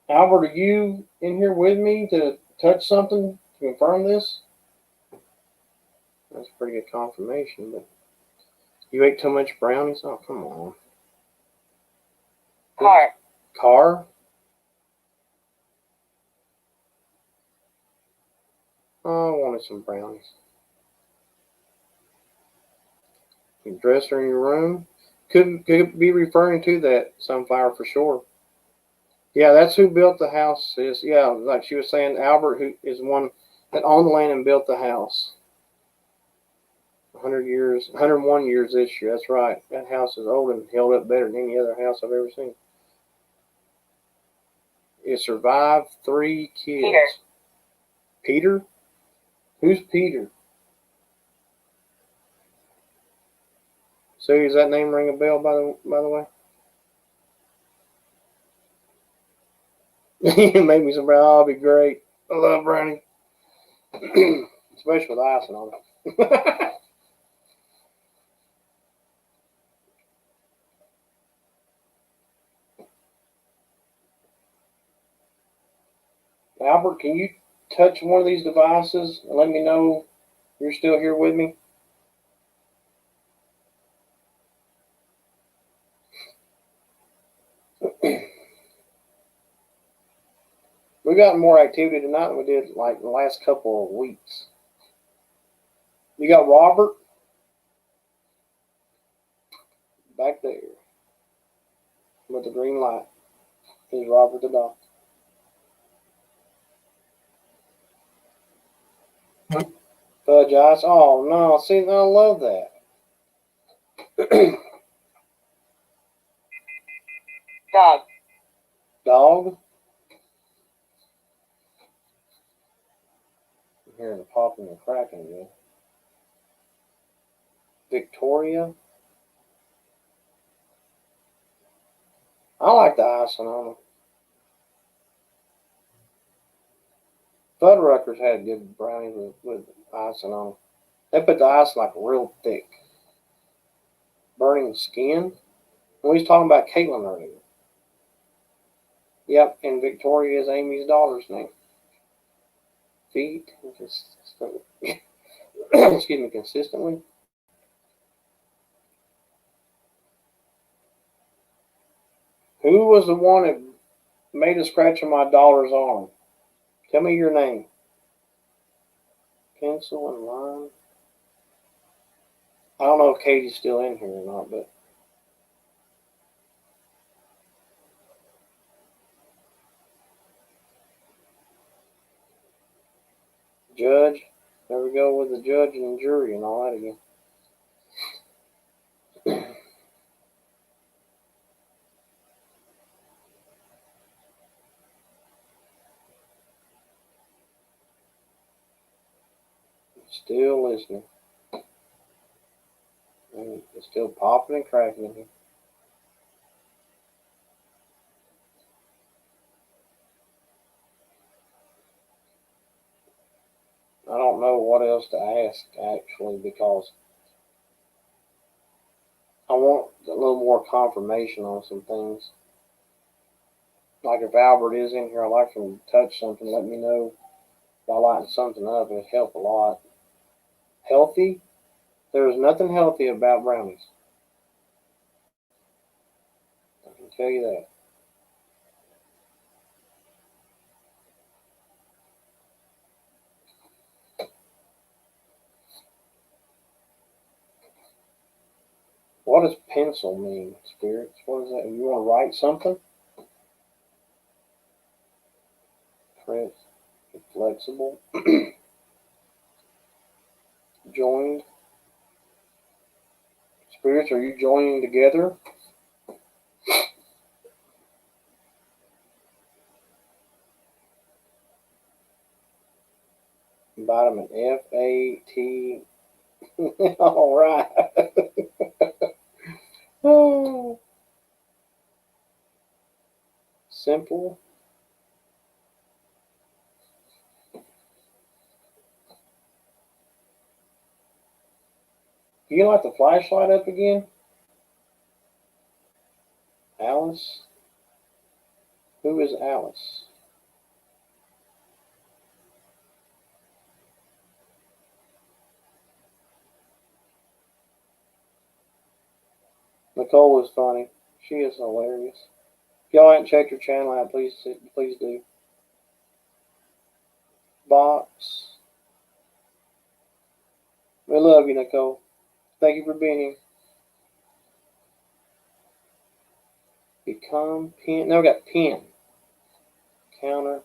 Albert, are you in here with me to touch something to confirm this? That's a pretty good confirmation, but you ate too much brownies? Oh, come on. Car? Oh, I wanted some brownies. Your dresser in your room? Could be referring to that Sunflower for sure. Yeah, that's who built the house. Is yeah, like she was saying, Albert, who is one that owned the land and built the house. 100 years, 101 years this year. That's right. That house is old and held up better than any other house I've ever seen. It survived 3 kids. Peter. Peter? Who's Peter? So does that name ring a bell? By the way, it made me some brown. Oh, it'll be great. I love brownie, especially with icing on it. Albert, can you touch one of these devices and let me know you're still here with me? We got more activity tonight than we did like the last couple of weeks. You got Robert back there with the green light. He's Robert the dog. Fudge ice. Oh no! See, I love that. Dog. Dog. I'm hearing the popping and cracking again. Victoria. I like the icing on them. Fuddruckers had good brownies with icing on them. They put the ice like real thick. Burning skin. We was talking about Caitlin earlier. Yep, and Victoria is Amy's daughter's name. Feet. Excuse me, consistently. Who was the one that made a scratch on my daughter's arm? Tell me your name. Pencil and line. I don't know if Katie's still in here or not, but judge. There we go with the judge and jury and all that again. Still listening. And it's still popping and cracking in here. I don't know what else to ask actually because I want a little more confirmation on some things. Like if Albert is in here, I'd like him to touch something, let me know by lighting something up. It'd help a lot. Healthy? There is nothing healthy about brownies. I can tell you that. What does pencil mean, spirits? What is that? You want to write something? Press, flexible, joined. Spirits, are you joining together? Vitamin F, A, T. All right. Oh. Simple. Do you like the flashlight up again? Alice? Who is Alice? Nicole is funny. She is hilarious. If y'all haven't checked her channel out, please do. Box. We love you, Nicole. Thank you for being here. Become pin. Now we got pin. counter.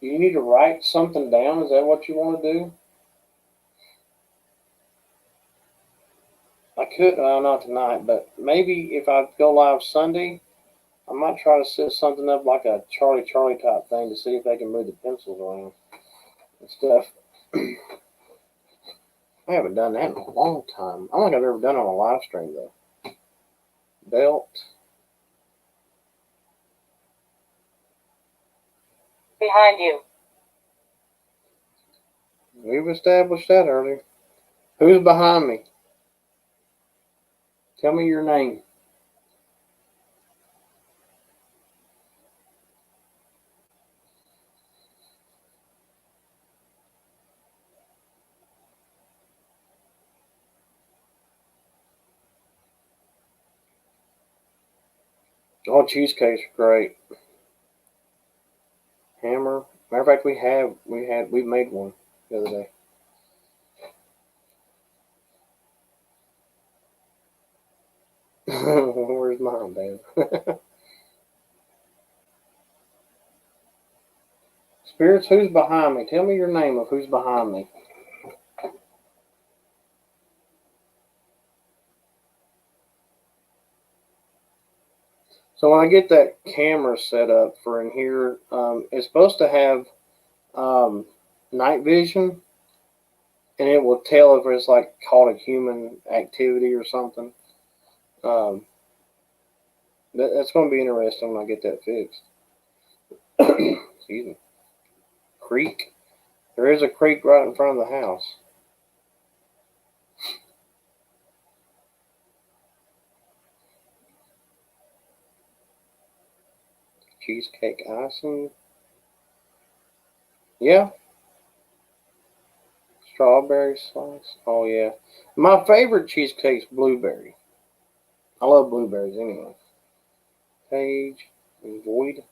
Do you need to write something down? Is that what you want to do? I could, not tonight, but maybe if I go live Sunday, I might try to set something up like a Charlie type thing to see if they can move the pencils around and stuff. I haven't done that in a long time. I don't think I've ever done it on a live stream though. Belt. Behind you. We've established that earlier. Who's behind me? Tell me your name. Oh, cheesecakes are great. Hammer. Matter of fact, we made one the other day. Where's mine, babe? Spirits, who's behind me? Tell me your name of who's behind me. So when I get that camera set up for in here, it's supposed to have night vision, and it will tell if it's like caught a human activity or something. That's going to be interesting when I get that fixed. Excuse me. Creek. There is a creek right in front of the house. Cheesecake icing. Yeah. Strawberry slice. Oh, yeah. My favorite cheesecake's blueberry. I love blueberries anyway. Page and Void.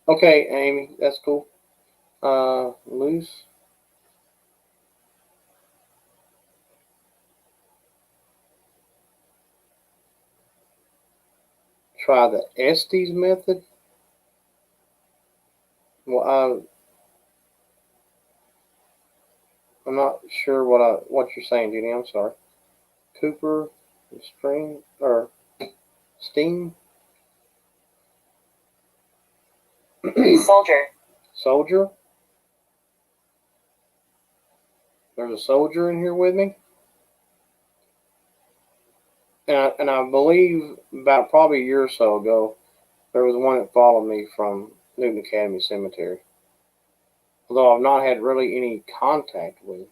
Okay, Amy, that's cool. Loose. Try the Estes method. Well, I'm not sure what you're saying, Jenny. I'm sorry. Cooper, string or steam. Soldier. Soldier. There's a soldier in here with me. And I believe about probably a year or so ago, there was one that followed me from Newton Academy Cemetery. Although I've not had really any contact with him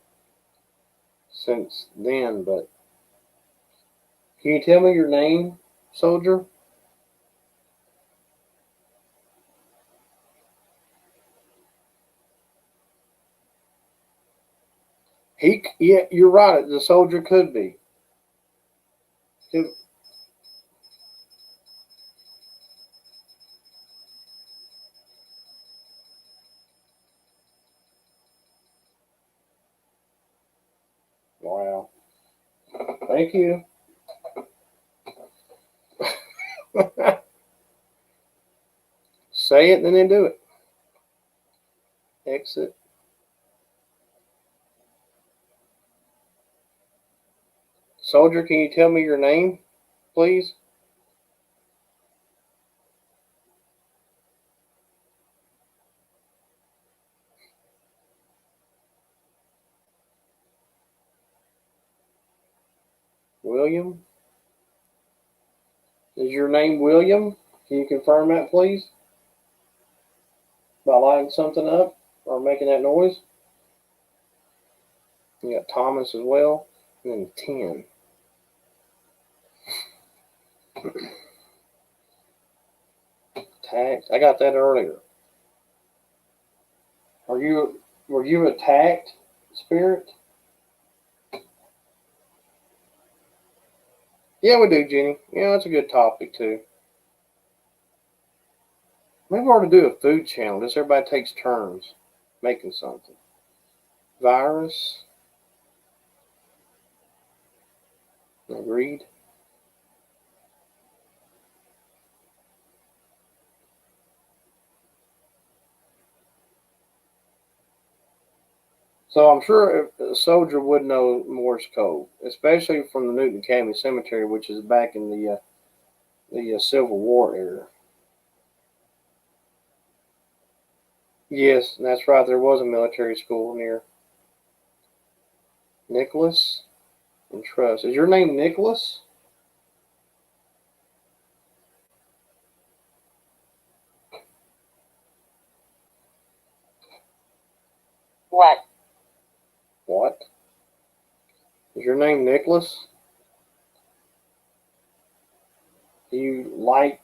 since then, but can you tell me your name, soldier? Yeah, you're right. The soldier could be. Wow. Thank you. Say it and then do it. Exit. Soldier, can you tell me your name, please? William? Is your name William? Can you confirm that, please? By lighting something up or making that noise? You got Thomas as well. And then 10. Attacked. I got that earlier. Were you attacked, Spirit? Yeah, we do, Jenny. Yeah, that's a good topic too. Maybe we ought to do a food channel. Just everybody takes turns making something. Virus. Agreed. So I'm sure a soldier would know Morse code, especially from the Newton Academy Cemetery, which is back in the Civil War era. Yes, that's right. There was a military school near Nicholas and Trust. Is your name Nicholas? What? What? Is your name Nicholas? Do you light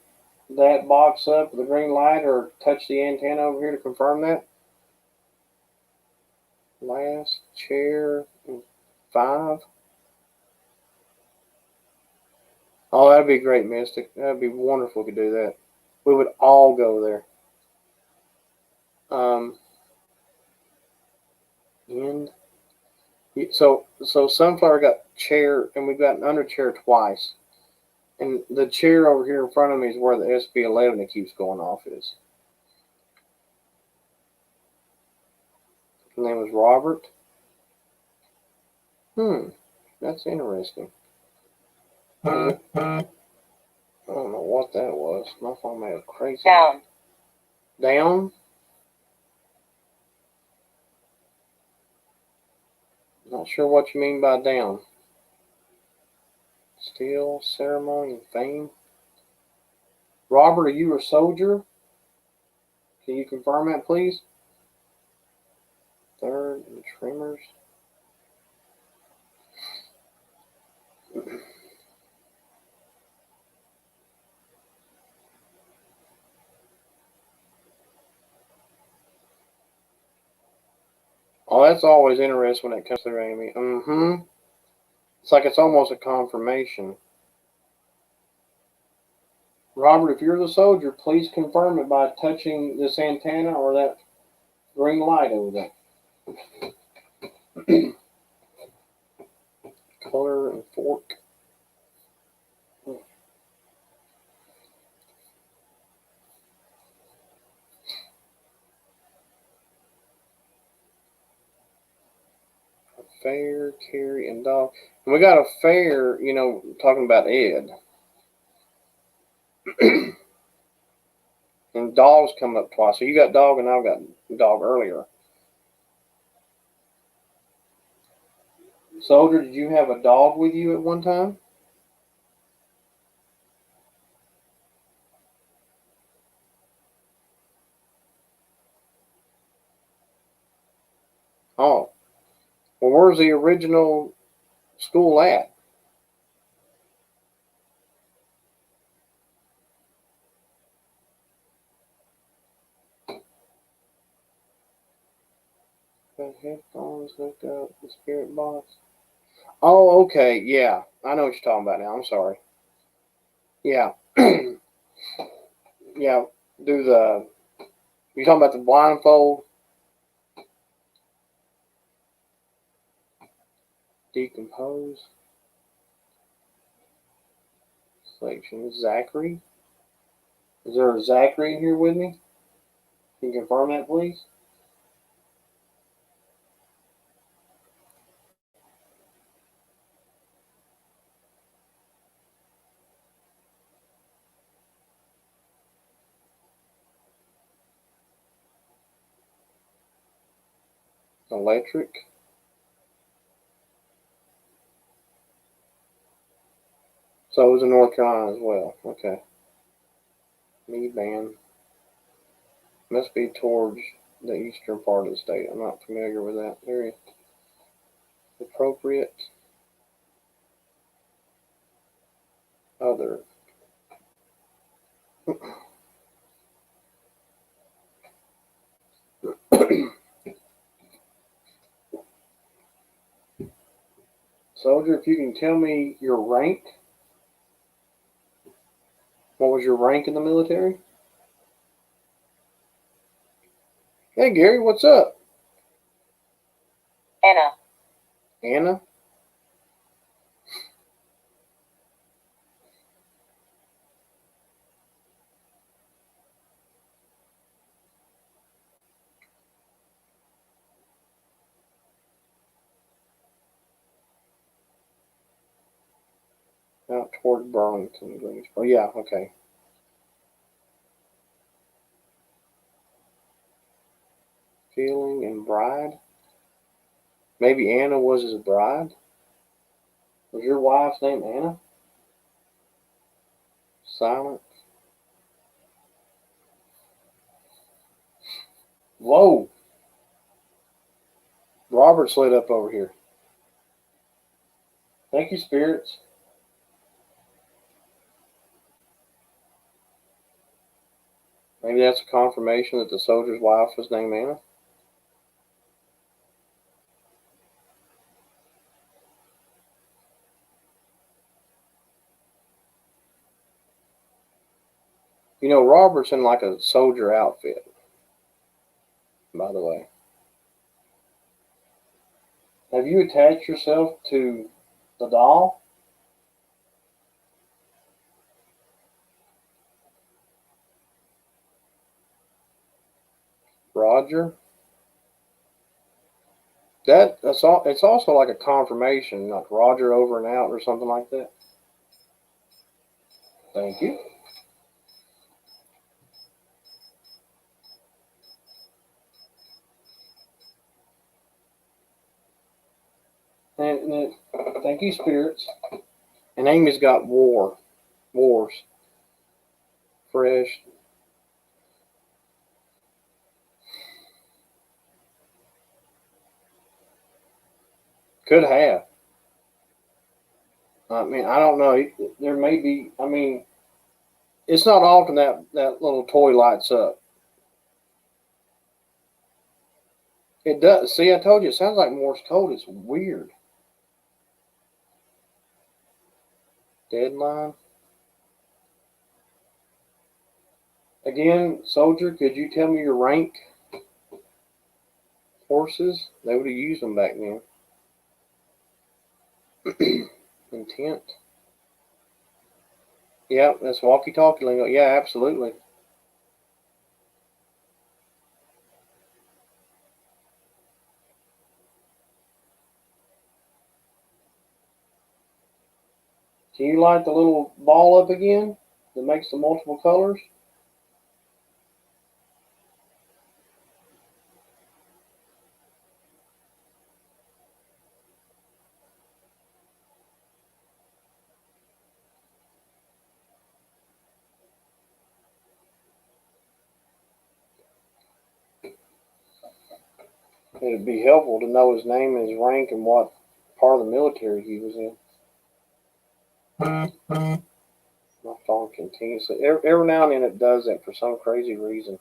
that box up with a green light or touch the antenna over here to confirm that? Last chair 5. Oh, that'd be great, Mystic. That'd be wonderful to do that. We would all go there. And so Sunflower got chair, and we've got an under chair twice. And the chair over here in front of me is where the SB11 that keeps going off is. His name was Robert. That's interesting. I don't know what that was. My phone may have crazy. Down. Down? Not sure what you mean by down. Steel, ceremony, and fame. Robert, are you a soldier? Can you confirm that, please? Third and Tremors. Oh, that's always interesting when it comes to Amy. It's like it's almost a confirmation. Robert, if you're the soldier, please confirm it by touching this antenna or that green light over there. Color and fork. Fair, Carrie, and Dog. And we got a fair, talking about Ed. And Dog's come up twice. So you got Dog and I've got Dog earlier. Soldier, did you have a dog with you at one time? Oh. Well, where's the original school at? Got headphones hooked up, the spirit box. Oh, okay. Yeah. I know what you're talking about now. I'm sorry. Yeah. Yeah. You talking about the blindfold? Decompose. Selection. Zachary. Is there a Zachary in here with me? Can you confirm that, please? Electric. So it was in North Carolina as well. Okay. Mead band. Must be towards the eastern part of the state. I'm not familiar with that area. Appropriate. Other. Soldier, if you can tell me your rank. What was your rank in the military? Hey, Gary, what's up? Anna. Anna? Out toward Burlington, Greensboro. Yeah, okay. Feeling and bride? Maybe Anna was his bride? Was your wife's name Anna? Silent. Whoa. Robert slid up over here. Thank you, spirits. Maybe that's a confirmation that the soldier's wife was named Anna. You know, Robert's in like a soldier outfit, by the way. Have you attached yourself to the doll? Roger? That's all. It's also like a confirmation, like Roger over and out or something like that. Thank you. And thank you, spirits. And Amy's got wars, fresh. Could have. I mean, I don't know. There may be. I mean, it's not often that little toy lights up. It does. See, I told you. It sounds like Morse code. It's weird. Deadline. Again, soldier, could you tell me your rank? Horses? They would have used them back then. Intent. Yep, that's walkie-talkie lingo. Yeah, absolutely. Can you light the little ball up again that makes the multiple colors? It'd be helpful to know his name and his rank and what part of the military he was in. My phone continuously. Every now and then it does that for some crazy reason.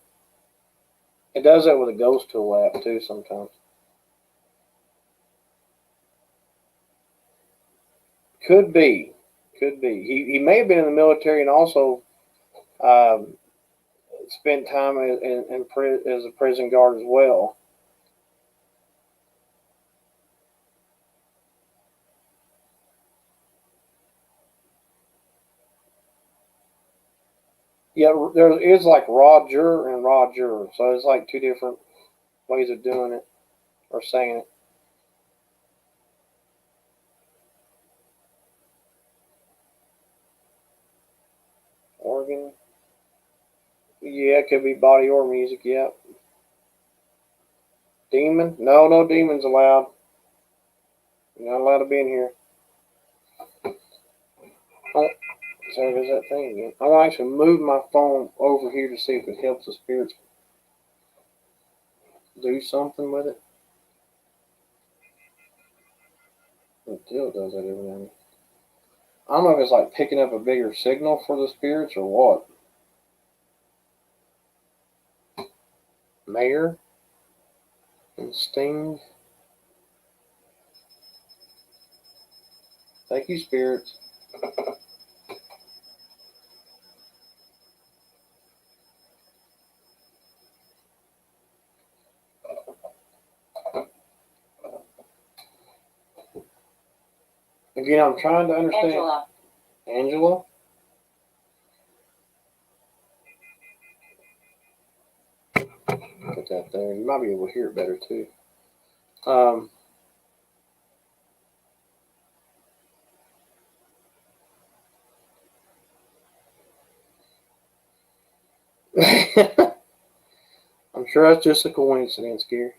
It does that with a ghost tool app too sometimes. Could be. Could be. He may have been in the military and also um, spent time as a prison guard as well. Yeah, there is like Roger and Roger, so it's like two different ways of doing it or saying it. Organ. Yeah, it could be body or music. Yeah. Demon? No, no demons allowed. You're not allowed to be in here. Oh, so there's that thing again. I want to actually move my phone over here to see if it helps the spirits do something with it. It still does that every now and then. I don't know if it's like picking up a bigger signal for the spirits or what. Mayor and Sting. Thank you, spirits. Again, I'm trying to understand. Angela. Angela? Put that there. You might be able to hear it better too. I'm sure that's just a coincidence, Gary.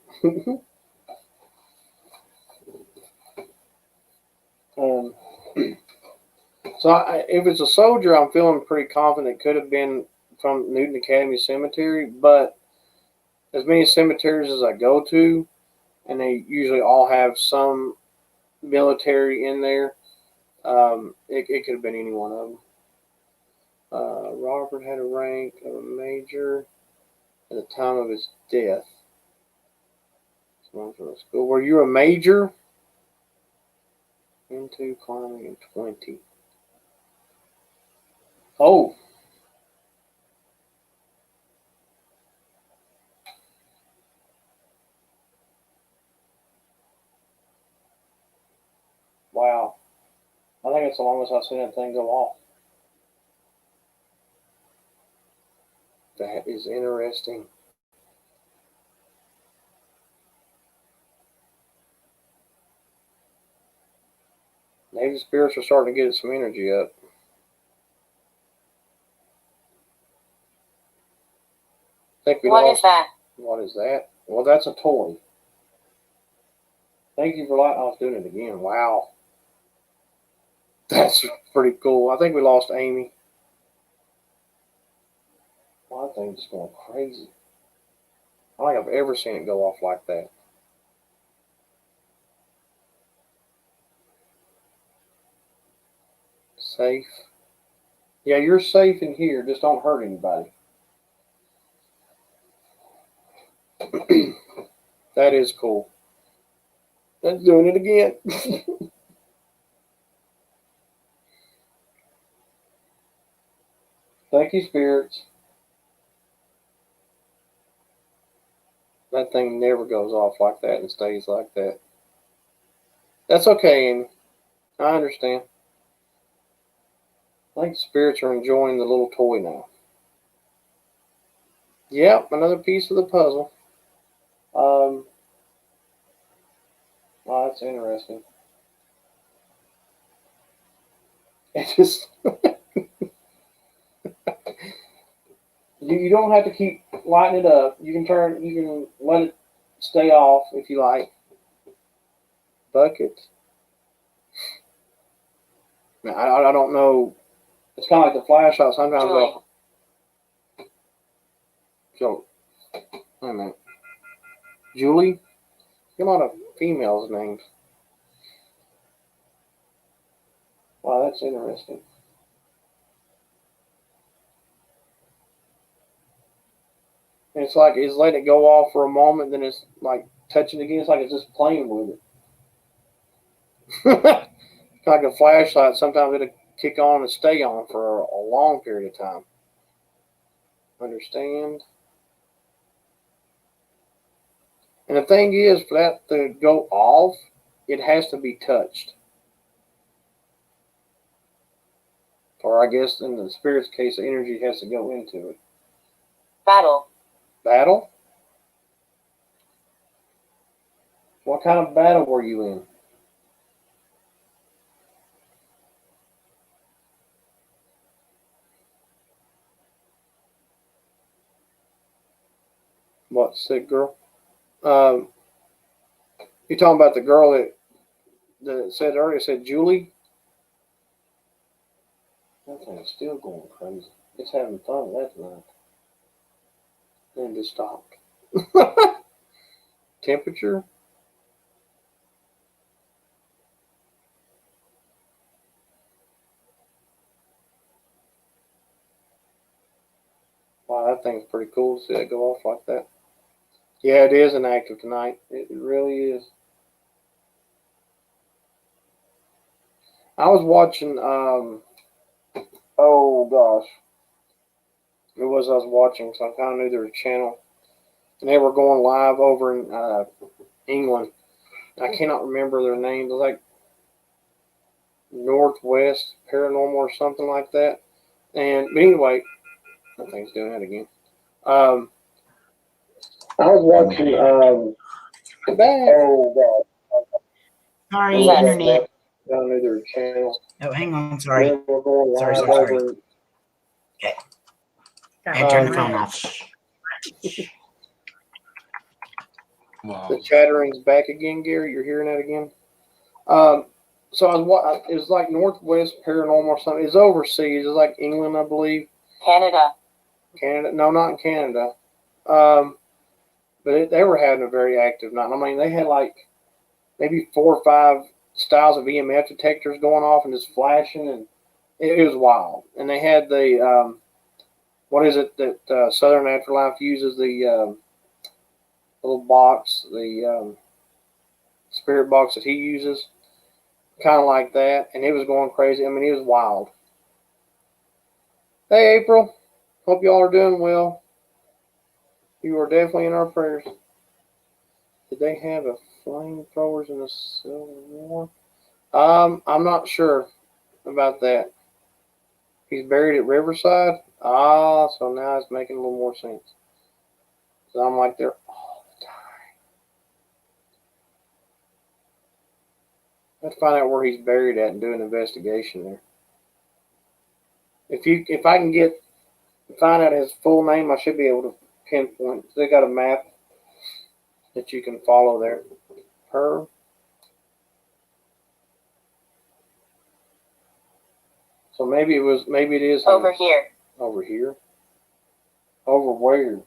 If it's a soldier, I'm feeling pretty confident it could have been from Newton Academy Cemetery, but as many cemeteries as I go to, and they usually all have some military in there, it could have been any one of them. Robert had a rank of a major at the time of his death. School. Were you a major? Into climbing in 20. Oh. Wow. I think it's the longest I've seen that thing go off. That is interesting. Maybe the spirits are starting to get some energy up. What is that? What is that? Well, that's a toy. Thank you for letting us doing it again. Wow. That's pretty cool. I think we lost Amy. Well, that thing's just going crazy. I don't think I've ever seen it go off like that. Safe. Yeah, you're safe in here. Just don't hurt anybody. That is cool. That's doing it again. Thank you, spirits. That thing never goes off like that and stays like that. That's okay, Amy. I understand. I think spirits are enjoying the little toy now. Yep, another piece of the puzzle. Oh, that's interesting. It just you don't have to keep lighting it up. You can let it stay off if you like. Bucket. Now, I don't know. It's kind of like the flashlight. Sometimes so wait a minute. Julie? Get a lot of females' names. Wow, that's interesting. It's like it's letting it go off for a moment, then it's like touching it again. It's like it's just playing with it. Like a flashlight. Sometimes it'll kick on and stay on for a long period of time. Understand? And the thing is, for that to go off, it has to be touched. Or I guess in the spirit's case, the energy has to go into it. Battle. Battle? What kind of battle were you in? What, sick girl? You talking about the girl that said earlier, said Julie? That thing's still going crazy. It's having fun last night. Then just stopped. Temperature? Wow, that thing's pretty cool to see it go off like that. Yeah, it is inactive tonight. It really is. I was watching, oh gosh. It was I was watching, so I kind of knew there was a channel. And they were going live over in England. I cannot remember their names. Like, Northwest Paranormal or something like that. And anyway, I think it's doing that again. I was watching Sorry, Who's that? internet. down to their channel. Oh, hang on. Sorry. Then we're going Sorry, live sorry, sorry. over. I had to turn the phone off. Shh. Wow. The chattering's back again, Gary. You're hearing that again. So it was like Northwest Paranormal or something. It's overseas. It's like England, I believe. Canada. Canada? No, not in Canada. But they were having a very active night. I mean, they had like maybe 4 or 5 styles of EMF detectors going off and just flashing, and it was wild. And they had the what is it that Southern Afterlife uses, the little box, the spirit box that he uses, kind of like that, and it was going crazy. I mean, it was wild. Hey, April. Hope y'all are doing well. You are definitely in our prayers. Did they have a flamethrowers in the Civil War? I'm not sure about that. He's buried at Riverside. Ah, so now it's making a little more sense. So I'm like there all the time. Let's find out where he's buried at and do an investigation there. If I can find out his full name, I should be able to pinpoint. They got a map that you can follow there. Her. So maybe it is Over here. Over here. Over where?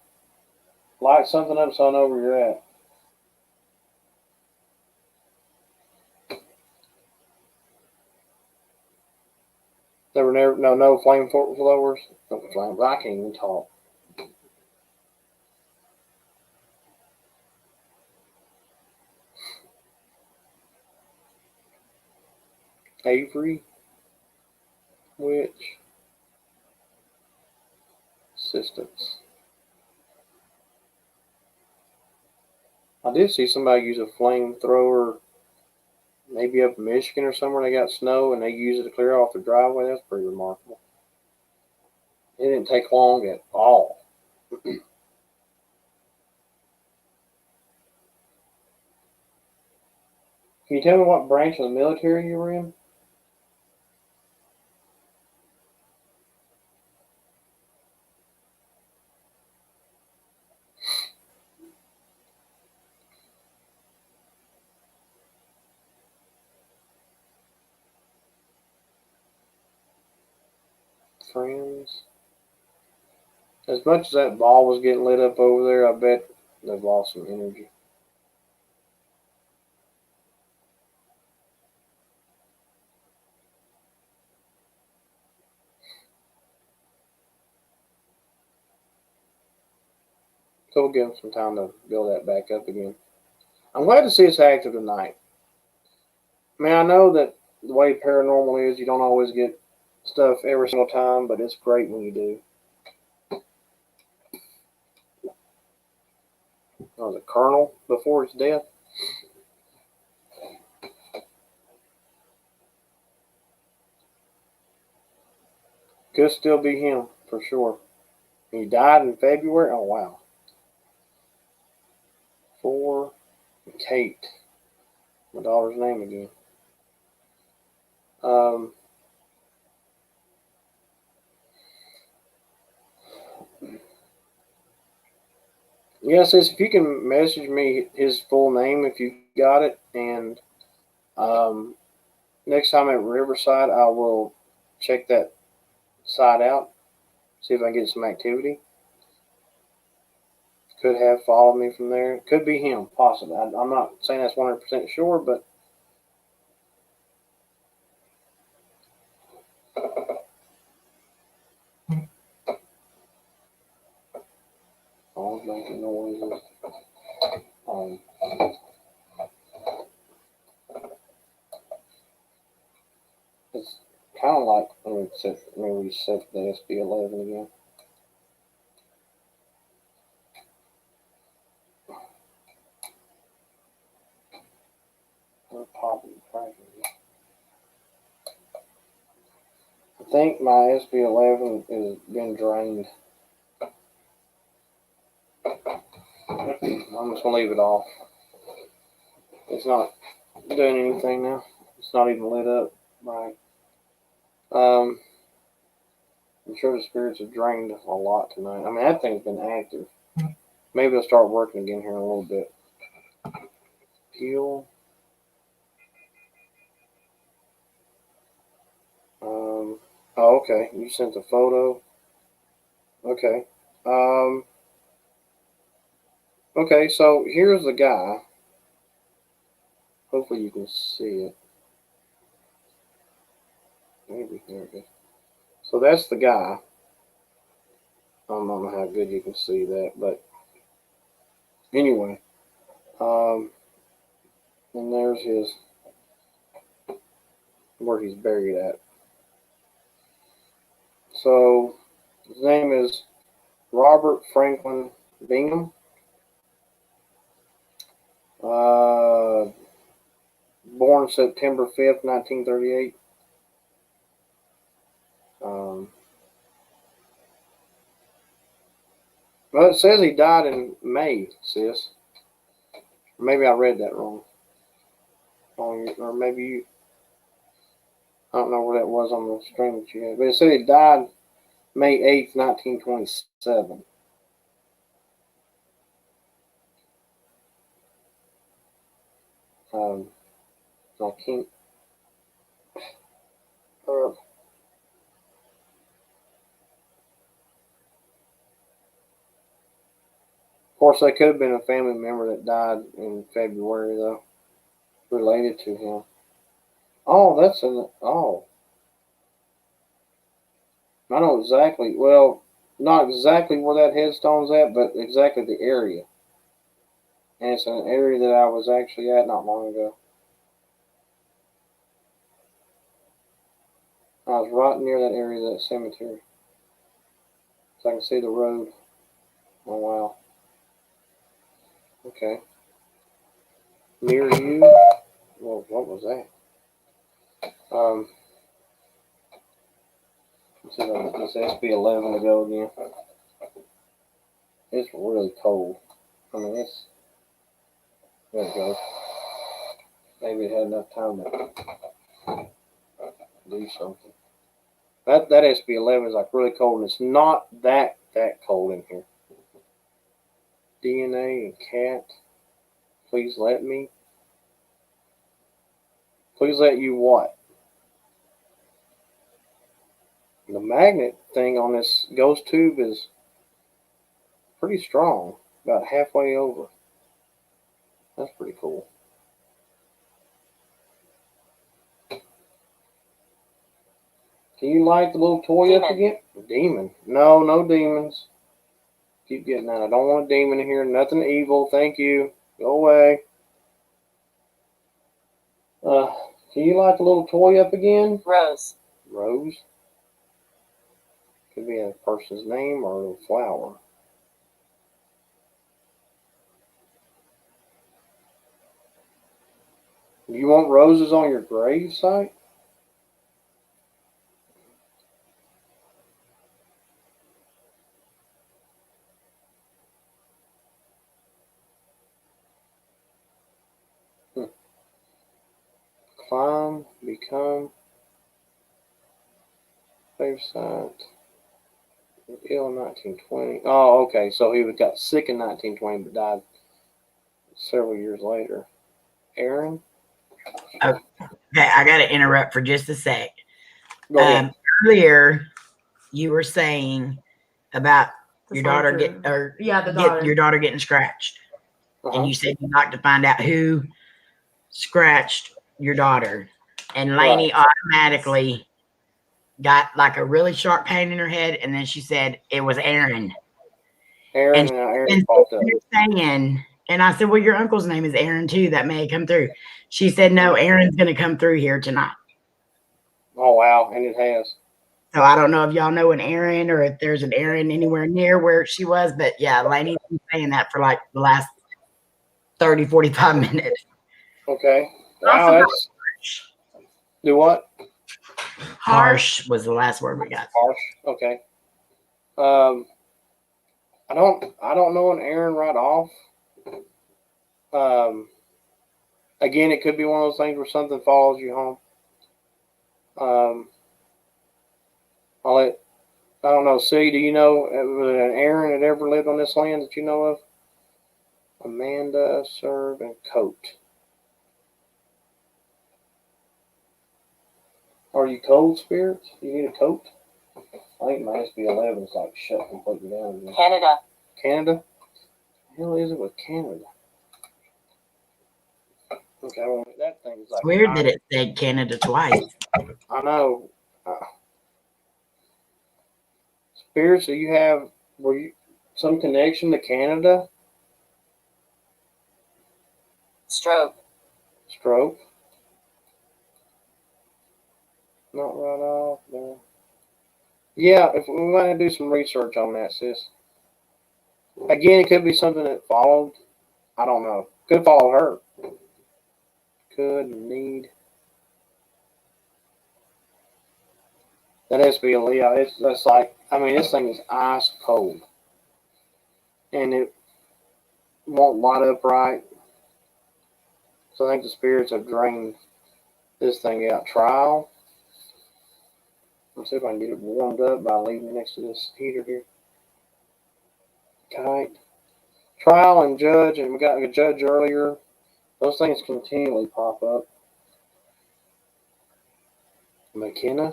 Light something up so I know where you're at. There were no flamethrowers. No flame. I can't even talk. Avery, Witch, Assistance. I did see somebody use a flamethrower, maybe up in Michigan or somewhere. They got snow and they used it to clear off the driveway. That's pretty remarkable. It didn't take long at all. Can you tell me what branch of the military you were in? Friends. As much as that ball was getting lit up over there, I bet they've lost some energy. So we'll give them some time to build that back up again. I'm glad to see it's active tonight. I mean, I know that the way paranormal is, you don't always get stuff every single time, but it's great when you do. Was it Colonel before his death? Could still be him, for sure. He died in February? Oh, wow. 4, Kate. My daughter's name again. Yes, if you can message me his full name if you got it, and next time at Riverside, I will check that site out, see if I can get some activity. Could have followed me from there. Could be him, possibly. I'm not saying that's 100% sure, but all making noises. It's kind of like, let me reset the SB11 again. We're popping cracking. think my SB11 has been drained. I'm just gonna leave it off. It's not doing anything now. It's not even lit up right. I'm sure the spirits have drained a lot tonight. I mean, that thing's been active. Maybe it'll start working again here in a little bit. Peel. Oh, okay. You sent a photo. Okay. Okay, so here's the guy. Hopefully you can see it. Maybe, there it is. So that's the guy. I don't know how good you can see that, but anyway. And there's where he's buried at. So his name is Robert Franklin Bingham. Born September 5th, 1938. Well, it says he died in May, sis. Maybe I read that wrong. Or maybe you. I don't know where that was on the string that you had. But it said he died May 8th, 1927. I can't. Of course, that could have been a family member that died in February, though, related to him. Oh, I know exactly. Well, not exactly where that headstone's at, but exactly the area. And it's an area that I was actually at not long ago. I was right near that area of that cemetery. So I can see the road. Oh, wow. Okay. Near you. Well, what was that? Let's see if I can get this SB11 to go again. It's really cold. I mean, there it goes. Maybe it had enough time to do something. That SB11 is like really cold, and it's not that cold in here. DNA and cat. Please let me. Please let you what? The magnet thing on this ghost tube is pretty strong. About halfway over. That's pretty cool. Can you light the little toy up again? Demon. No demons. Keep getting that. I don't want a demon in here. Nothing evil. Thank you. Go away. Can you light the little toy up again? Rose. Rose. Could be a person's name or a flower. You want roses on your grave site? Climb, become, grave site. Ill in 1920. Oh, okay. So he got sick in 1920 but died several years later. Aaron? Okay, I got to interrupt for just a sec. Go ahead. Earlier, you were saying about The your daughter soldier. The daughter. your daughter getting scratched, Uh-huh. and you said you'd like to find out who scratched your daughter, and Lainey automatically got like a really sharp pain in her head, and then she said it was Aaron. Aaron popped up. Saying, and I said, well, your uncle's name is Aaron too. That may come through. She said, no, Aaron's going to come through here tonight. Oh, wow. And it has. So I don't know if y'all know an Aaron or if there's an Aaron anywhere near where she was, but yeah, Lainey's been saying that for like the last 30, 45 minutes. Okay. Wow, that's. Do what? Harsh was the last word we got. Harsh. Okay. I don't know an Aaron right off. Again, it could be one of those things where something follows you home. I don't know. C, do you know was it an Aaron that ever lived on this land that you know of? Amanda, Serve, and Coat. Are you cold, spirits? You need a coat? I think my SB11 is like shut completely down. Canada. Canada? The hell is it with Canada? Okay, well, that thing's like. It's weird that it said Canada twice. I know. Spirits, do you have some connection to Canada? Stroke. Stroke? Not right off there. Yeah, if we might do some research on that, sis. Again, it could be something that followed. I don't know. Could follow her. Could need. That has to be a Leo. That's like, I mean, this thing is ice cold. And it won't light up right. So I think the spirits have drained this thing out. Trial. Let's see if I can get it warmed up by leaving it next to this heater here. Kite. Trial and judge, and we got a judge earlier. Those things continually pop up. McKenna.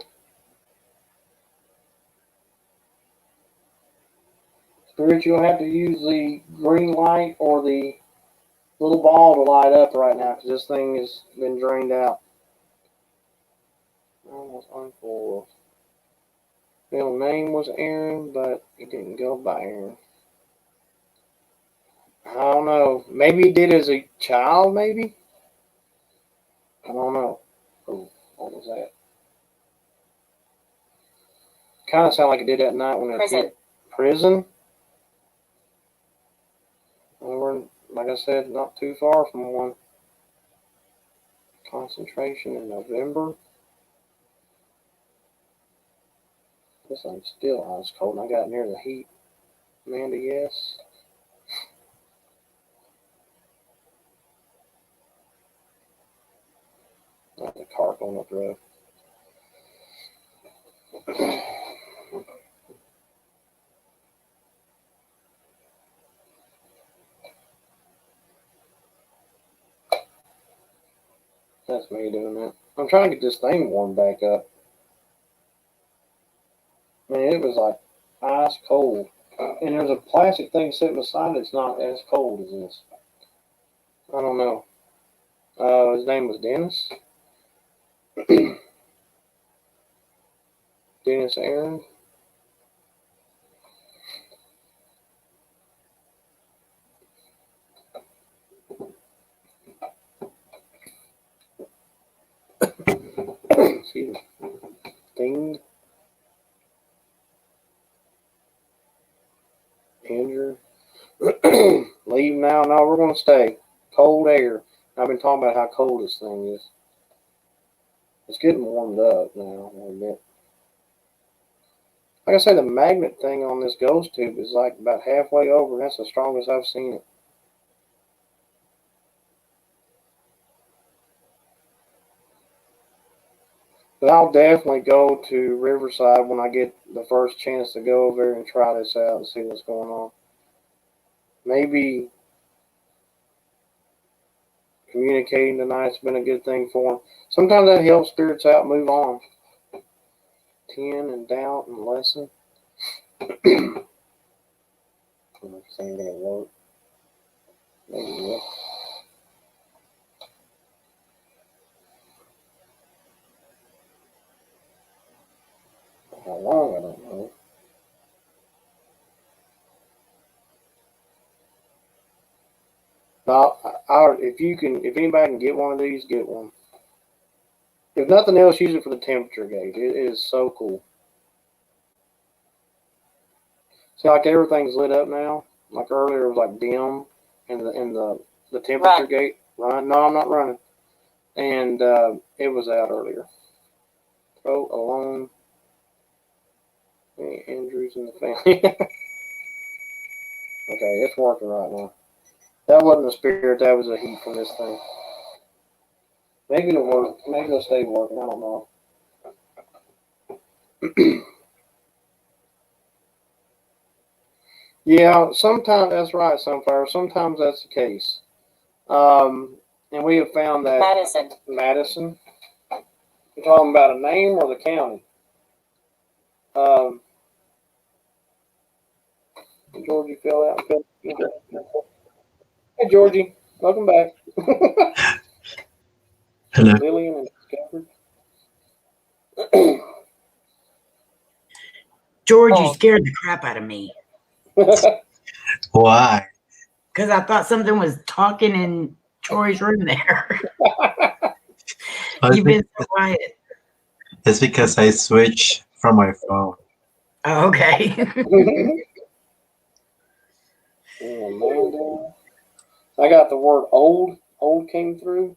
Spirit, you'll have to use the green light or the little ball to light up right now because this thing has been drained out. Almost unfold. Middle name was Aaron, but he didn't go by Aaron. I don't know. Maybe he did as a child, maybe? I don't know. Oh, what was that? Kind of sounded like it did that night when it Prison. hit prison. And we're, like I said, not too far from one. Concentration in November. This thing's still ice cold, and I got near the heat. Amanda, yes. Not the car going up the road. That's me doing that. I'm trying to get this thing warmed back up. I mean, it was like ice cold. And there's a plastic thing sitting beside it. It's not as cold as this. I don't know. His name was Dennis. Dennis Aaron. Excuse me. Fiend. Andrew. Leave now. No, we're going to stay. Cold air. I've been talking about how cold this thing is. It's getting warmed up now a little bit. Like I say, the magnet thing on this ghost tube is like about halfway over. That's the strongest I've seen it. But I'll definitely go to Riverside when I get the first chance to go over there and try this out and see what's going on. Maybe communicating tonight's been a good thing for them. Sometimes that helps spirits out, move on. 10 and doubt and lesson. I don't know if this ain't gonna work. Maybe it will. How long, I don't know. If anybody can get one of these, get one. If nothing else, use it for the temperature gauge. It is so cool. See, like everything's lit up now. Like earlier, it was like dim, and the temperature gauge. Run? No, I'm not running. And it was out earlier. Vote alone. Any injuries in the family? Okay, it's working right now. That wasn't the spirit, that was the heat from this thing. Maybe it'll work. Maybe it'll stay working. I don't know. Yeah, sometimes that's right, Sunflower. Sometimes that's the case. And we have found that Madison. You're talking about a name or the county? Georgie fell out. Hey, Georgie, welcome back. Hello. Lillian and Discovered. George, you scared the crap out of me Why? because I thought something was talking in Troy's room there. I You've think been so quiet. it's because I switched from my phone. Oh, okay. Amanda. I got the word old. Old came through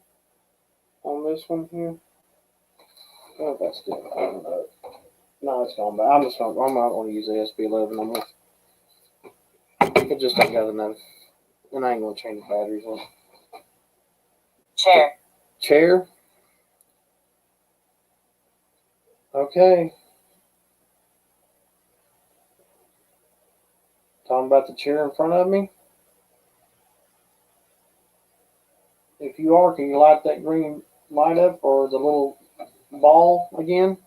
on this one here. Oh, that's good. No, it's gone back. I'm not going to use the SB11 no more. It just ain't got enough. And I ain't going to change the batteries on it. Chair. Okay. Talking about the chair in front of me. If you are, can you light that green light up or the little ball again?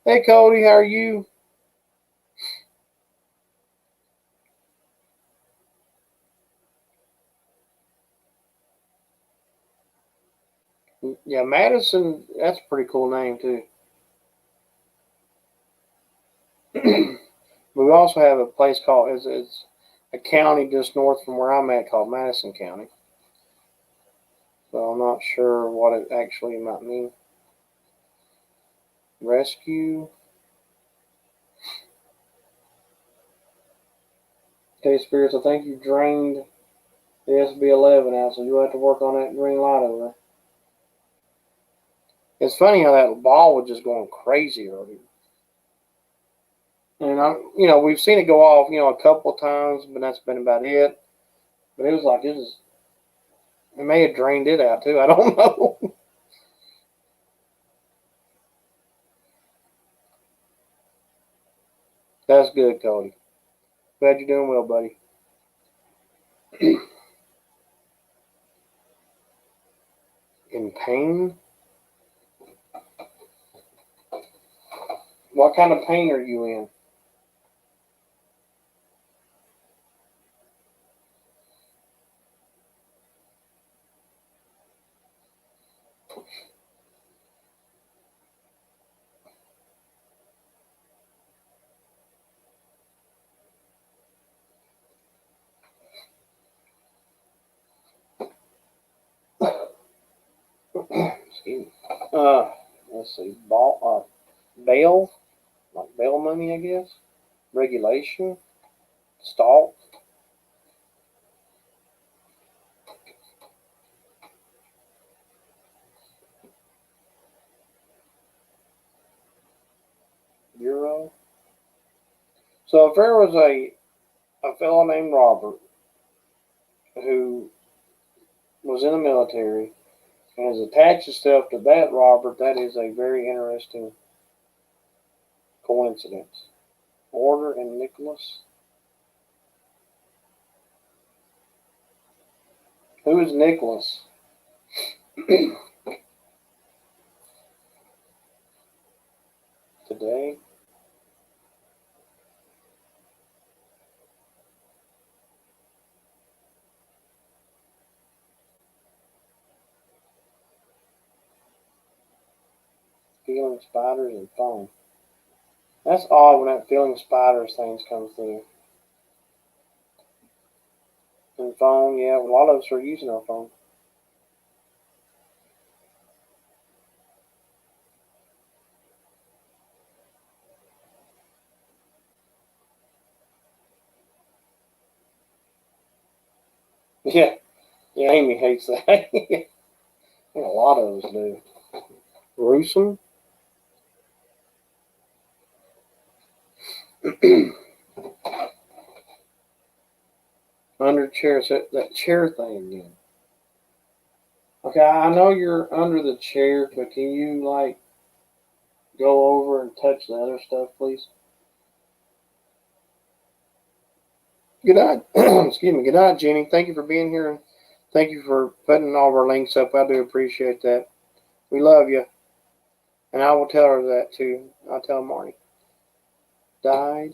Hey, Cody, how are you? Yeah, Madison, that's a pretty cool name, too. We also have a place called, it's a county just north from where I'm at called Madison County. So I'm not sure what it actually might mean. Rescue. Okay, Spirits, I think you drained the SB11 out, so you'll have to work on that green light over there. It's funny how that ball was just going crazy earlier. And we've seen it go off, a couple of times, but that's been about it. But it was like it may have drained it out too. I don't know. That's good, Cody. Glad you're doing well, buddy. In pain? What kind of pain are you in? Excuse me. Let's see. Bail, like bail money, I guess. Regulation, stalk. Bureau. So if there was a fellow named Robert who was in the military and has attached himself to that Robert, that is a very interesting coincidence. Order and Nicholas. Who is Nicholas? Today. Feeling spiders and phone. That's odd when that feeling spiders things come through. And phone, yeah, a lot of us are using our phone. Yeah, Amy hates that. A lot of us do. Gruesome. Under chair, so that chair thing again. Okay, I know you're under the chair, but can you like go over and touch the other stuff, please? Good night. Excuse me. Good night, Jenny. Thank you for being here, and thank you for putting all of our links up. I do appreciate that. We love you, and I will tell her that too. I'll tell Marty. Died.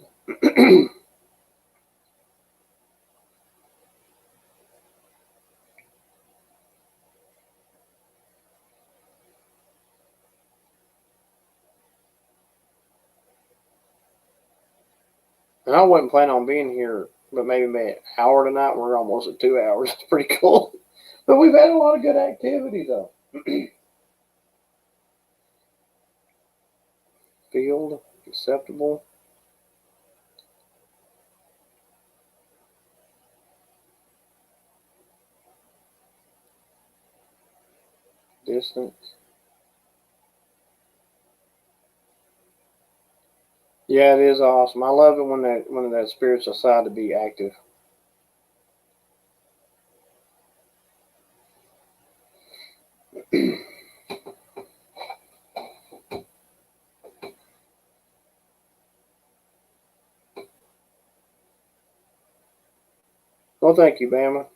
And I wasn't planning on being here, but maybe an hour tonight. We're almost at 2 hours. It's pretty cool. But we've had a lot of good activity, though. Field, acceptable. Distance. Yeah, it is awesome. I love it when that spirits decide to be active. Well, thank you, Bama.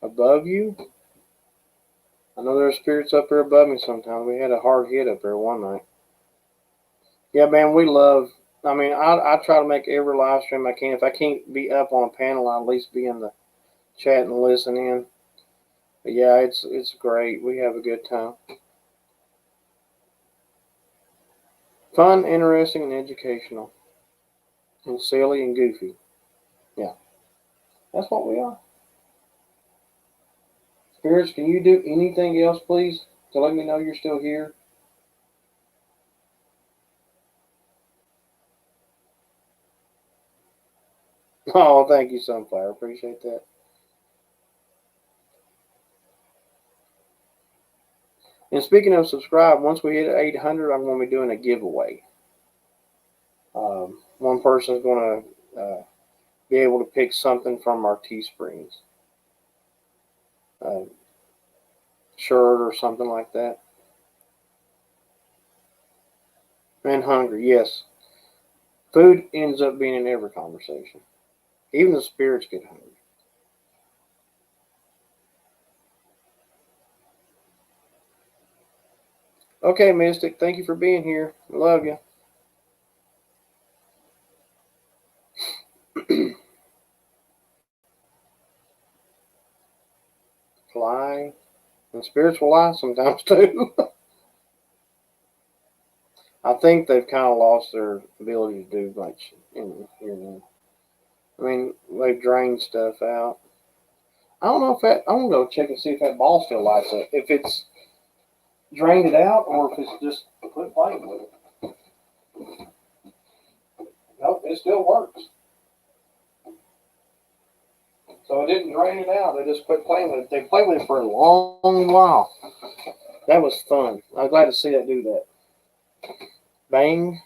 Above you? I know there's spirits up there above me sometimes. We had a hard hit up there one night. Yeah, man, we love. I mean, I try to make every live stream I can. If I can't be up on a panel, I'll at least be in the chat and listen in. But yeah, it's great. We have a good time. Fun, interesting, and educational. And silly and goofy. Yeah. That's what we are. Spirits, can you do anything else, please, to let me know you're still here? Oh, thank you, Sunflower. Appreciate that. And speaking of subscribe, once we hit 800, I'm going to be doing a giveaway. One person is going to be able to pick something from our Teesprings. Shirt or something like that. And hungry, yes. Food ends up being in every conversation. Even the spirits get hungry. Okay, Mystic, thank you for being here. I love you. Fly. And spirits will lie sometimes too. I think they've kind of lost their ability to do much in here now. I mean, they've drained stuff out. I don't know if that. I'm gonna go check and see if that ball still lights up. If it's drained it out, or if it's just quit playing with it. Nope, it still works. So it didn't drain it out. They just quit playing with it. They played with it for a long while. That was fun. I'm glad to see that do that. Bang.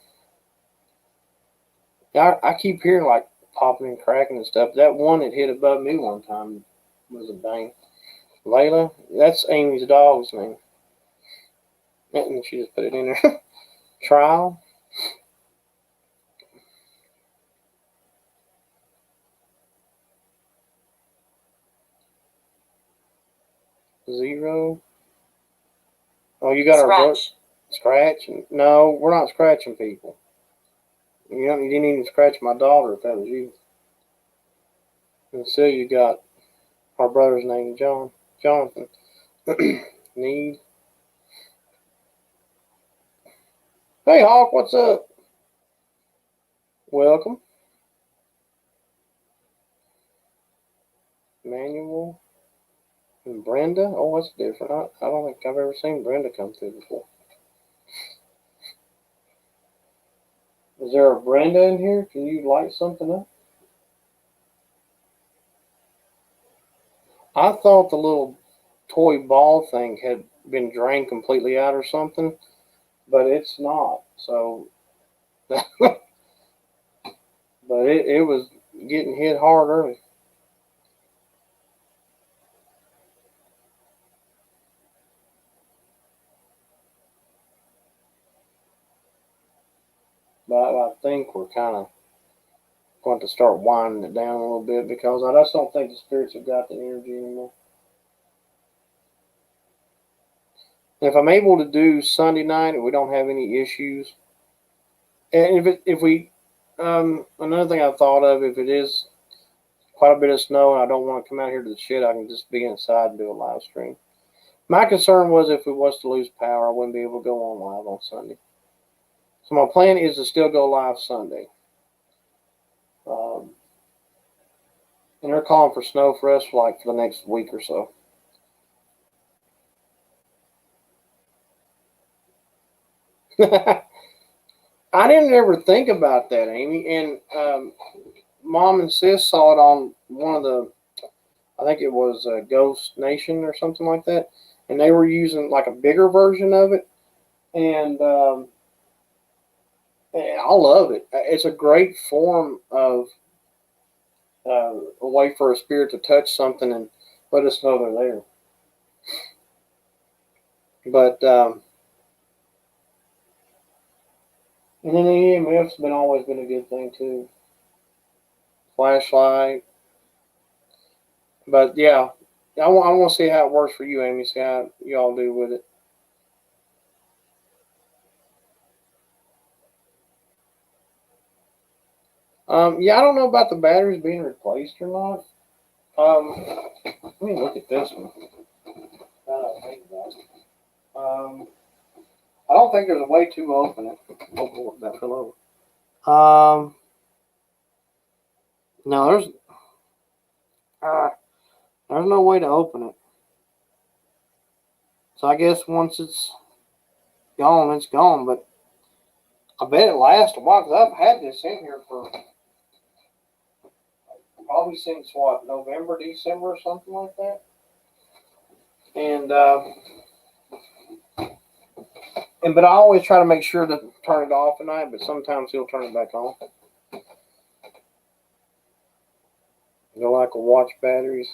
I keep hearing like popping and cracking and stuff. That one that hit above me one time was a bang. Layla, that's Amy's dog's name. And she just put it in there. Trial. Zero. Oh, you got our scratch? No, we're not scratching people. You didn't even scratch my daughter if that was you. And so you got our brother's name, Jonathan. Need. Hey, Hawk, what's up? Welcome. Manuel and Brenda. Oh, that's different. I don't think I've ever seen Brenda come through before. Is there a Brenda in here? Can you light something up? I thought the little toy ball thing had been drained completely out or something, but it's not. So but it was getting hit hard early. But I think we're kind of going to start winding it down a little bit because I just don't think the spirits have got the energy anymore. If I'm able to do Sunday night and we don't have any issues, and if we, another thing I thought of, if it is quite a bit of snow and I don't want to come out here to the shed, I can just be inside and do a live stream. My concern was if it was to lose power, I wouldn't be able to go on live on Sunday. So my plan is to still go live Sunday. And they're calling for snow for us for the next week or so. I didn't ever think about that, Amy. And Mom and Sis saw it on one of the, I think it was Ghost Nation or something like that. And they were using like a bigger version of it. And I love it. It's a great form of a way for a spirit to touch something and let us know they're there. But and then the EMF's always been a good thing too. Flashlight. But yeah, I want to see how it works for you, Amy. See how y'all do with it. Yeah, I don't know about the batteries being replaced or not. Let me look at this one. I don't think there's a way to open it. Oh boy, that fell over. No, there's no way to open it. So I guess once it's gone, it's gone. But I bet it lasts a while because I've had this in here for probably since what, November, December, or something like that. And but I always try to make sure to turn it off at night. But sometimes he'll turn it back on. They're like watch batteries.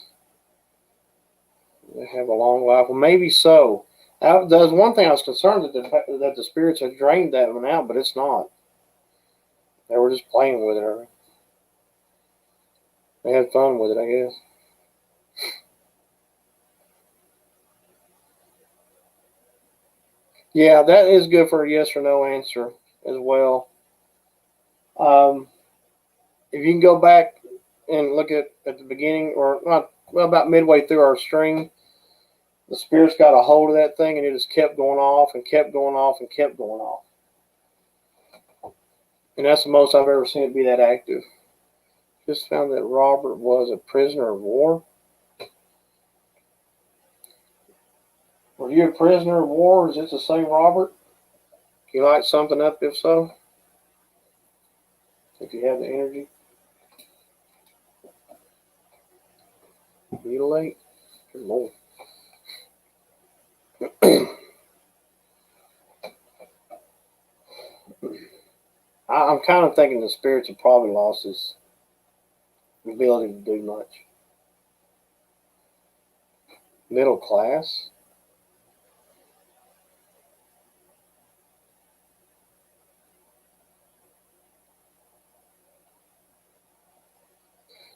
They have a long life. Well, maybe so. There's one thing I was concerned that the spirits had drained that one out, but it's not. They were just playing with it. They had fun with it, I guess. Yeah, that is good for a yes or no answer as well. If you can go back and look at the beginning, or not, well, about midway through our stream, the spirits got a hold of that thing and it just kept going off and kept going off and kept going off. And that's the most I've ever seen it be that active. Just found that Robert was a prisoner of war. Were you a prisoner of war? Is it the same Robert? Can you light something up if so? If you have the energy. Mutilate? Good Lord. I'm kind of thinking the spirits have probably lost his ability to do much. Middle class?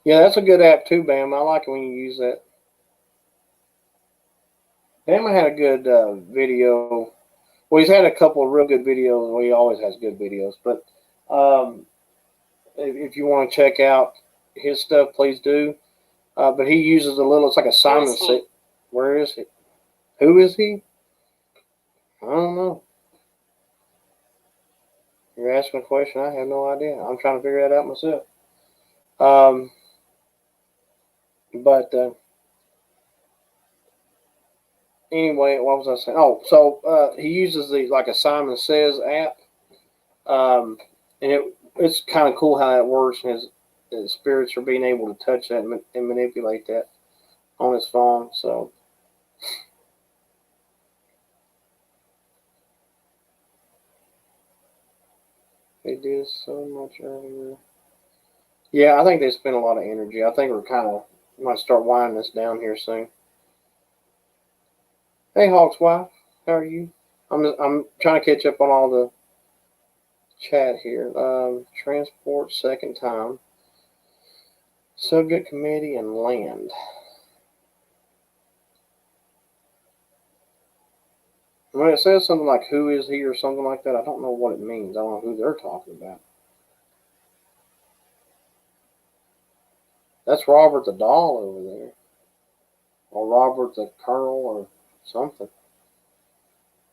Yeah, that's a good app too, Bam. I like it when you use that. Bam had a good video. Well, he's had a couple of real good videos. Well, he always has good videos. But if you want to check out his stuff, please do. But he uses a little, it's like a Simon says. Where is he? Who is he? I don't know. You're asking a question. I have no idea. I'm trying to figure that out myself. But anyway, what was I saying? Oh, so he uses like a Simon Says app, and it's kind of cool how that works. And his spirits are being able to touch that and manipulate that on his phone. So they did so much earlier. Yeah, I think they spent a lot of energy. I think we're kind of might start winding this down here soon. Hey, Hawk's wife, how are you? I'm trying to catch up on all the chat here. Transport second time. Subject committee and land. When it says something like "who is he" or something like that, I don't know what it means. I don't know who they're talking about. That's Robert the Doll over there, or Robert the Colonel, or something.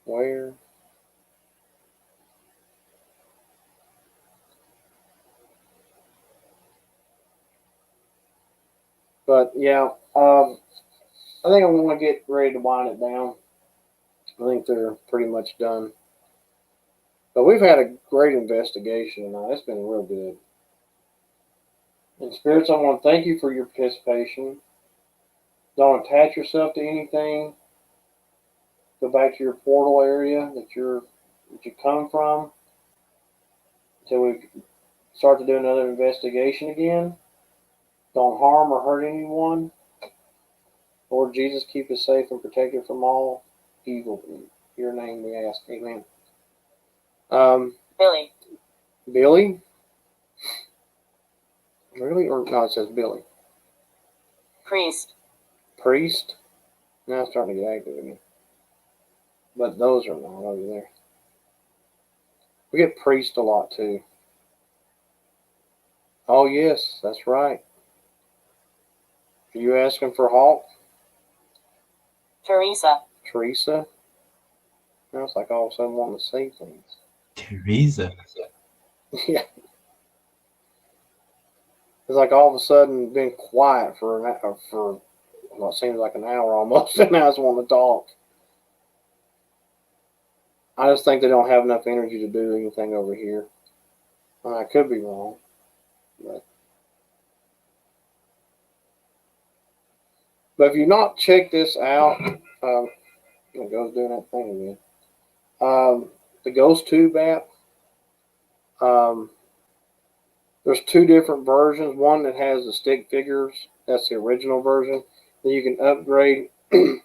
Where? But yeah, I think I'm going to get ready to wind it down. I think they're pretty much done. But we've had a great investigation tonight. It's been real good. And spirits, I want to thank you for your participation. Don't attach yourself to anything. Go back to your portal area that you come from until we start to do another investigation again. Don't harm or hurt anyone. Lord Jesus, keep us safe and protected from all evil. In your name we ask. Amen. Billy. Billy? Really? Or no, it says Billy. Priest. Priest? Now it's starting to get active again. But those are not over there. We get priest a lot too. Oh yes, that's right. Are you asking for Hawk? Teresa. Teresa? Now it's like all of a sudden wanting to say things. Teresa. Yeah. It's like all of a sudden been quiet for what seems like an hour almost, and now it's wanting to talk. I just think they don't have enough energy to do anything over here. I could be wrong, but if you've not checked this out, it goes doing that thing again. The Ghost Tube app. There's two different versions. One that has the stick figures. That's the original version. Then you can upgrade, and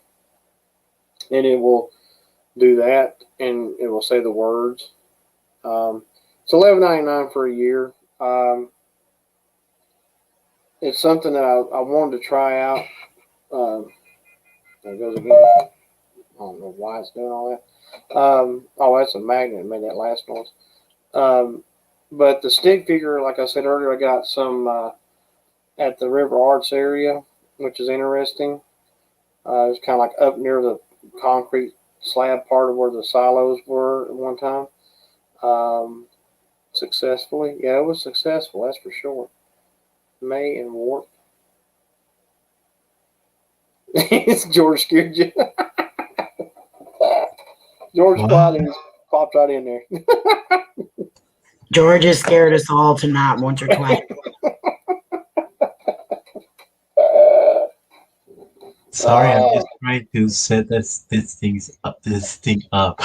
it will do that, and it will say the words. It's $11.99 for a year. It's something that I wanted to try out. There it goes again. I don't know why it's doing all that. Oh, that's a magnet that made that last noise. But the stick figure, like I said earlier, I got some at the River Arts area, which is interesting. It's kind of like up near the concrete slab part of where the silos were at one time. Successfully. Yeah, it was successful, that's for sure. May and Warp. It's George scared you. George popped right in there. George has scared us all tonight once or twice. Sorry, I'm just trying to set this thing up.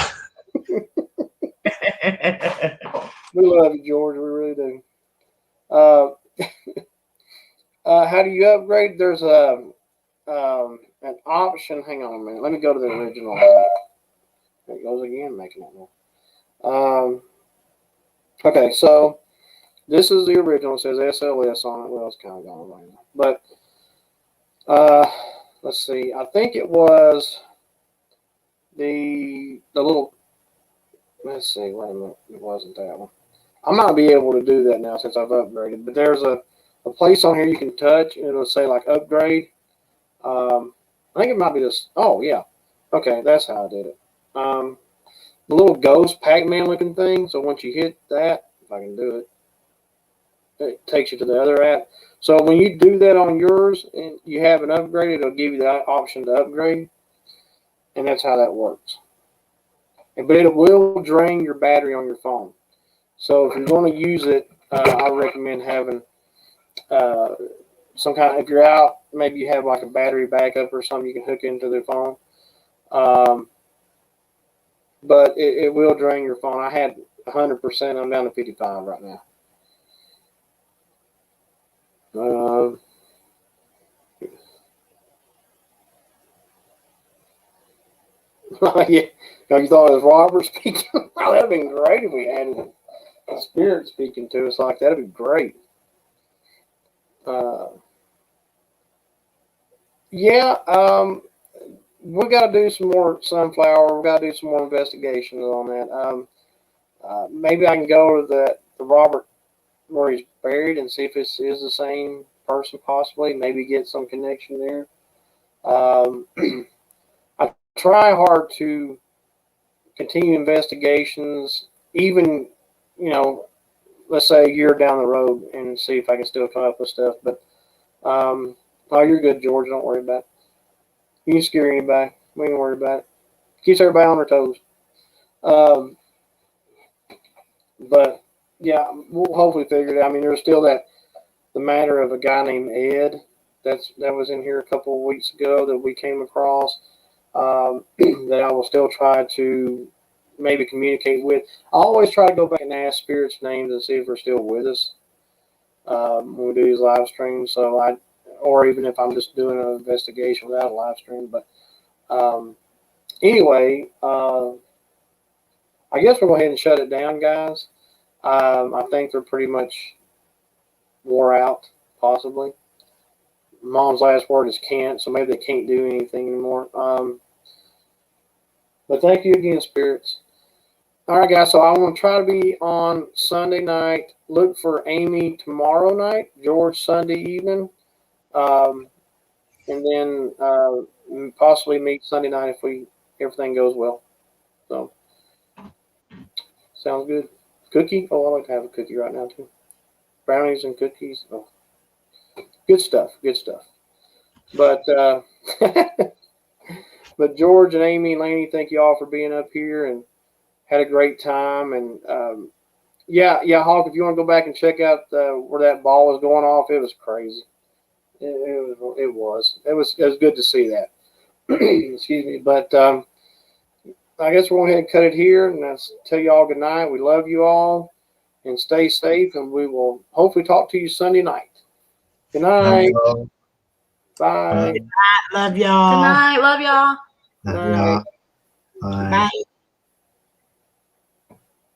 We love you, George. We really do. How do you upgrade? There's an option. Hang on a minute. Let me go to the original. There it goes again, making it more. Okay, so this is the original. It says SLS on it. Well, it's kind of gone right now. But let's see. I think it was the little. Let's see. Wait a minute. It wasn't that one. I might be able to do that now since I've upgraded. But there's a place on here you can touch, and it'll say like upgrade. I think it might be this. Oh yeah. Okay, that's how I did it. The little ghost Pac-Man looking thing. So once you hit that, if I can do it, it takes you to the other app. So when you do that on yours and you have an upgrade, it'll give you the option to upgrade, and that's how that works. But it will drain your battery on your phone. So if you're going to use it, I recommend having some kind of, if you're out, maybe you have like a battery backup or something you can hook into the phone. But it will drain your phone. 100%. I'm down to 55 right now. Yeah. You thought it was Robert speaking? Oh, that'd been great if we had a spirit speaking to us like that. That'd be great. Yeah. We got to do some more sunflower. We got to do some more investigations on that. Maybe I can go to the Robert where he's buried and see if this is the same person, possibly. Maybe get some connection there. I try hard to continue investigations, even, let's say a year down the road, and see if I can still come up with stuff. But, oh, you're good, George. Don't worry about it. You can scare anybody. We ain't worry about it. Keeps everybody on their toes. But yeah, we'll hopefully figure it out. I mean, there's still the matter of a guy named Ed that was in here a couple of weeks ago that we came across, that I will still try to maybe communicate with. I always try to go back and ask spirits' names and see if they're still with us when we do these live streams. Or even if I'm just doing an investigation without a live stream. But anyway, I guess we'll go ahead and shut it down, guys. I think they're pretty much wore out, possibly. Mom's last word is can't, so maybe they can't do anything anymore. But thank you again, spirits. All right, guys, so I want to try to be on Sunday night. Look for Amy tomorrow night, George Sunday evening. And then possibly meet Sunday night if everything goes well. So, sounds good. Cookie? Oh, I like to have a cookie right now too. Brownies and cookies. Oh, good stuff. Good stuff. But but George and Amy and Laney, thank you all for being up here and had a great time. And yeah, Hawk, if you want to go back and check out where that ball was going off, it was crazy. It was good to see that. Excuse me. But I guess we'll go ahead and cut it here, and I'll tell you all good night. We love you all, and stay safe, and we will hopefully talk to you Sunday night. Good night. Bye. Love y'all. Good night. Love y'all. Love y'all.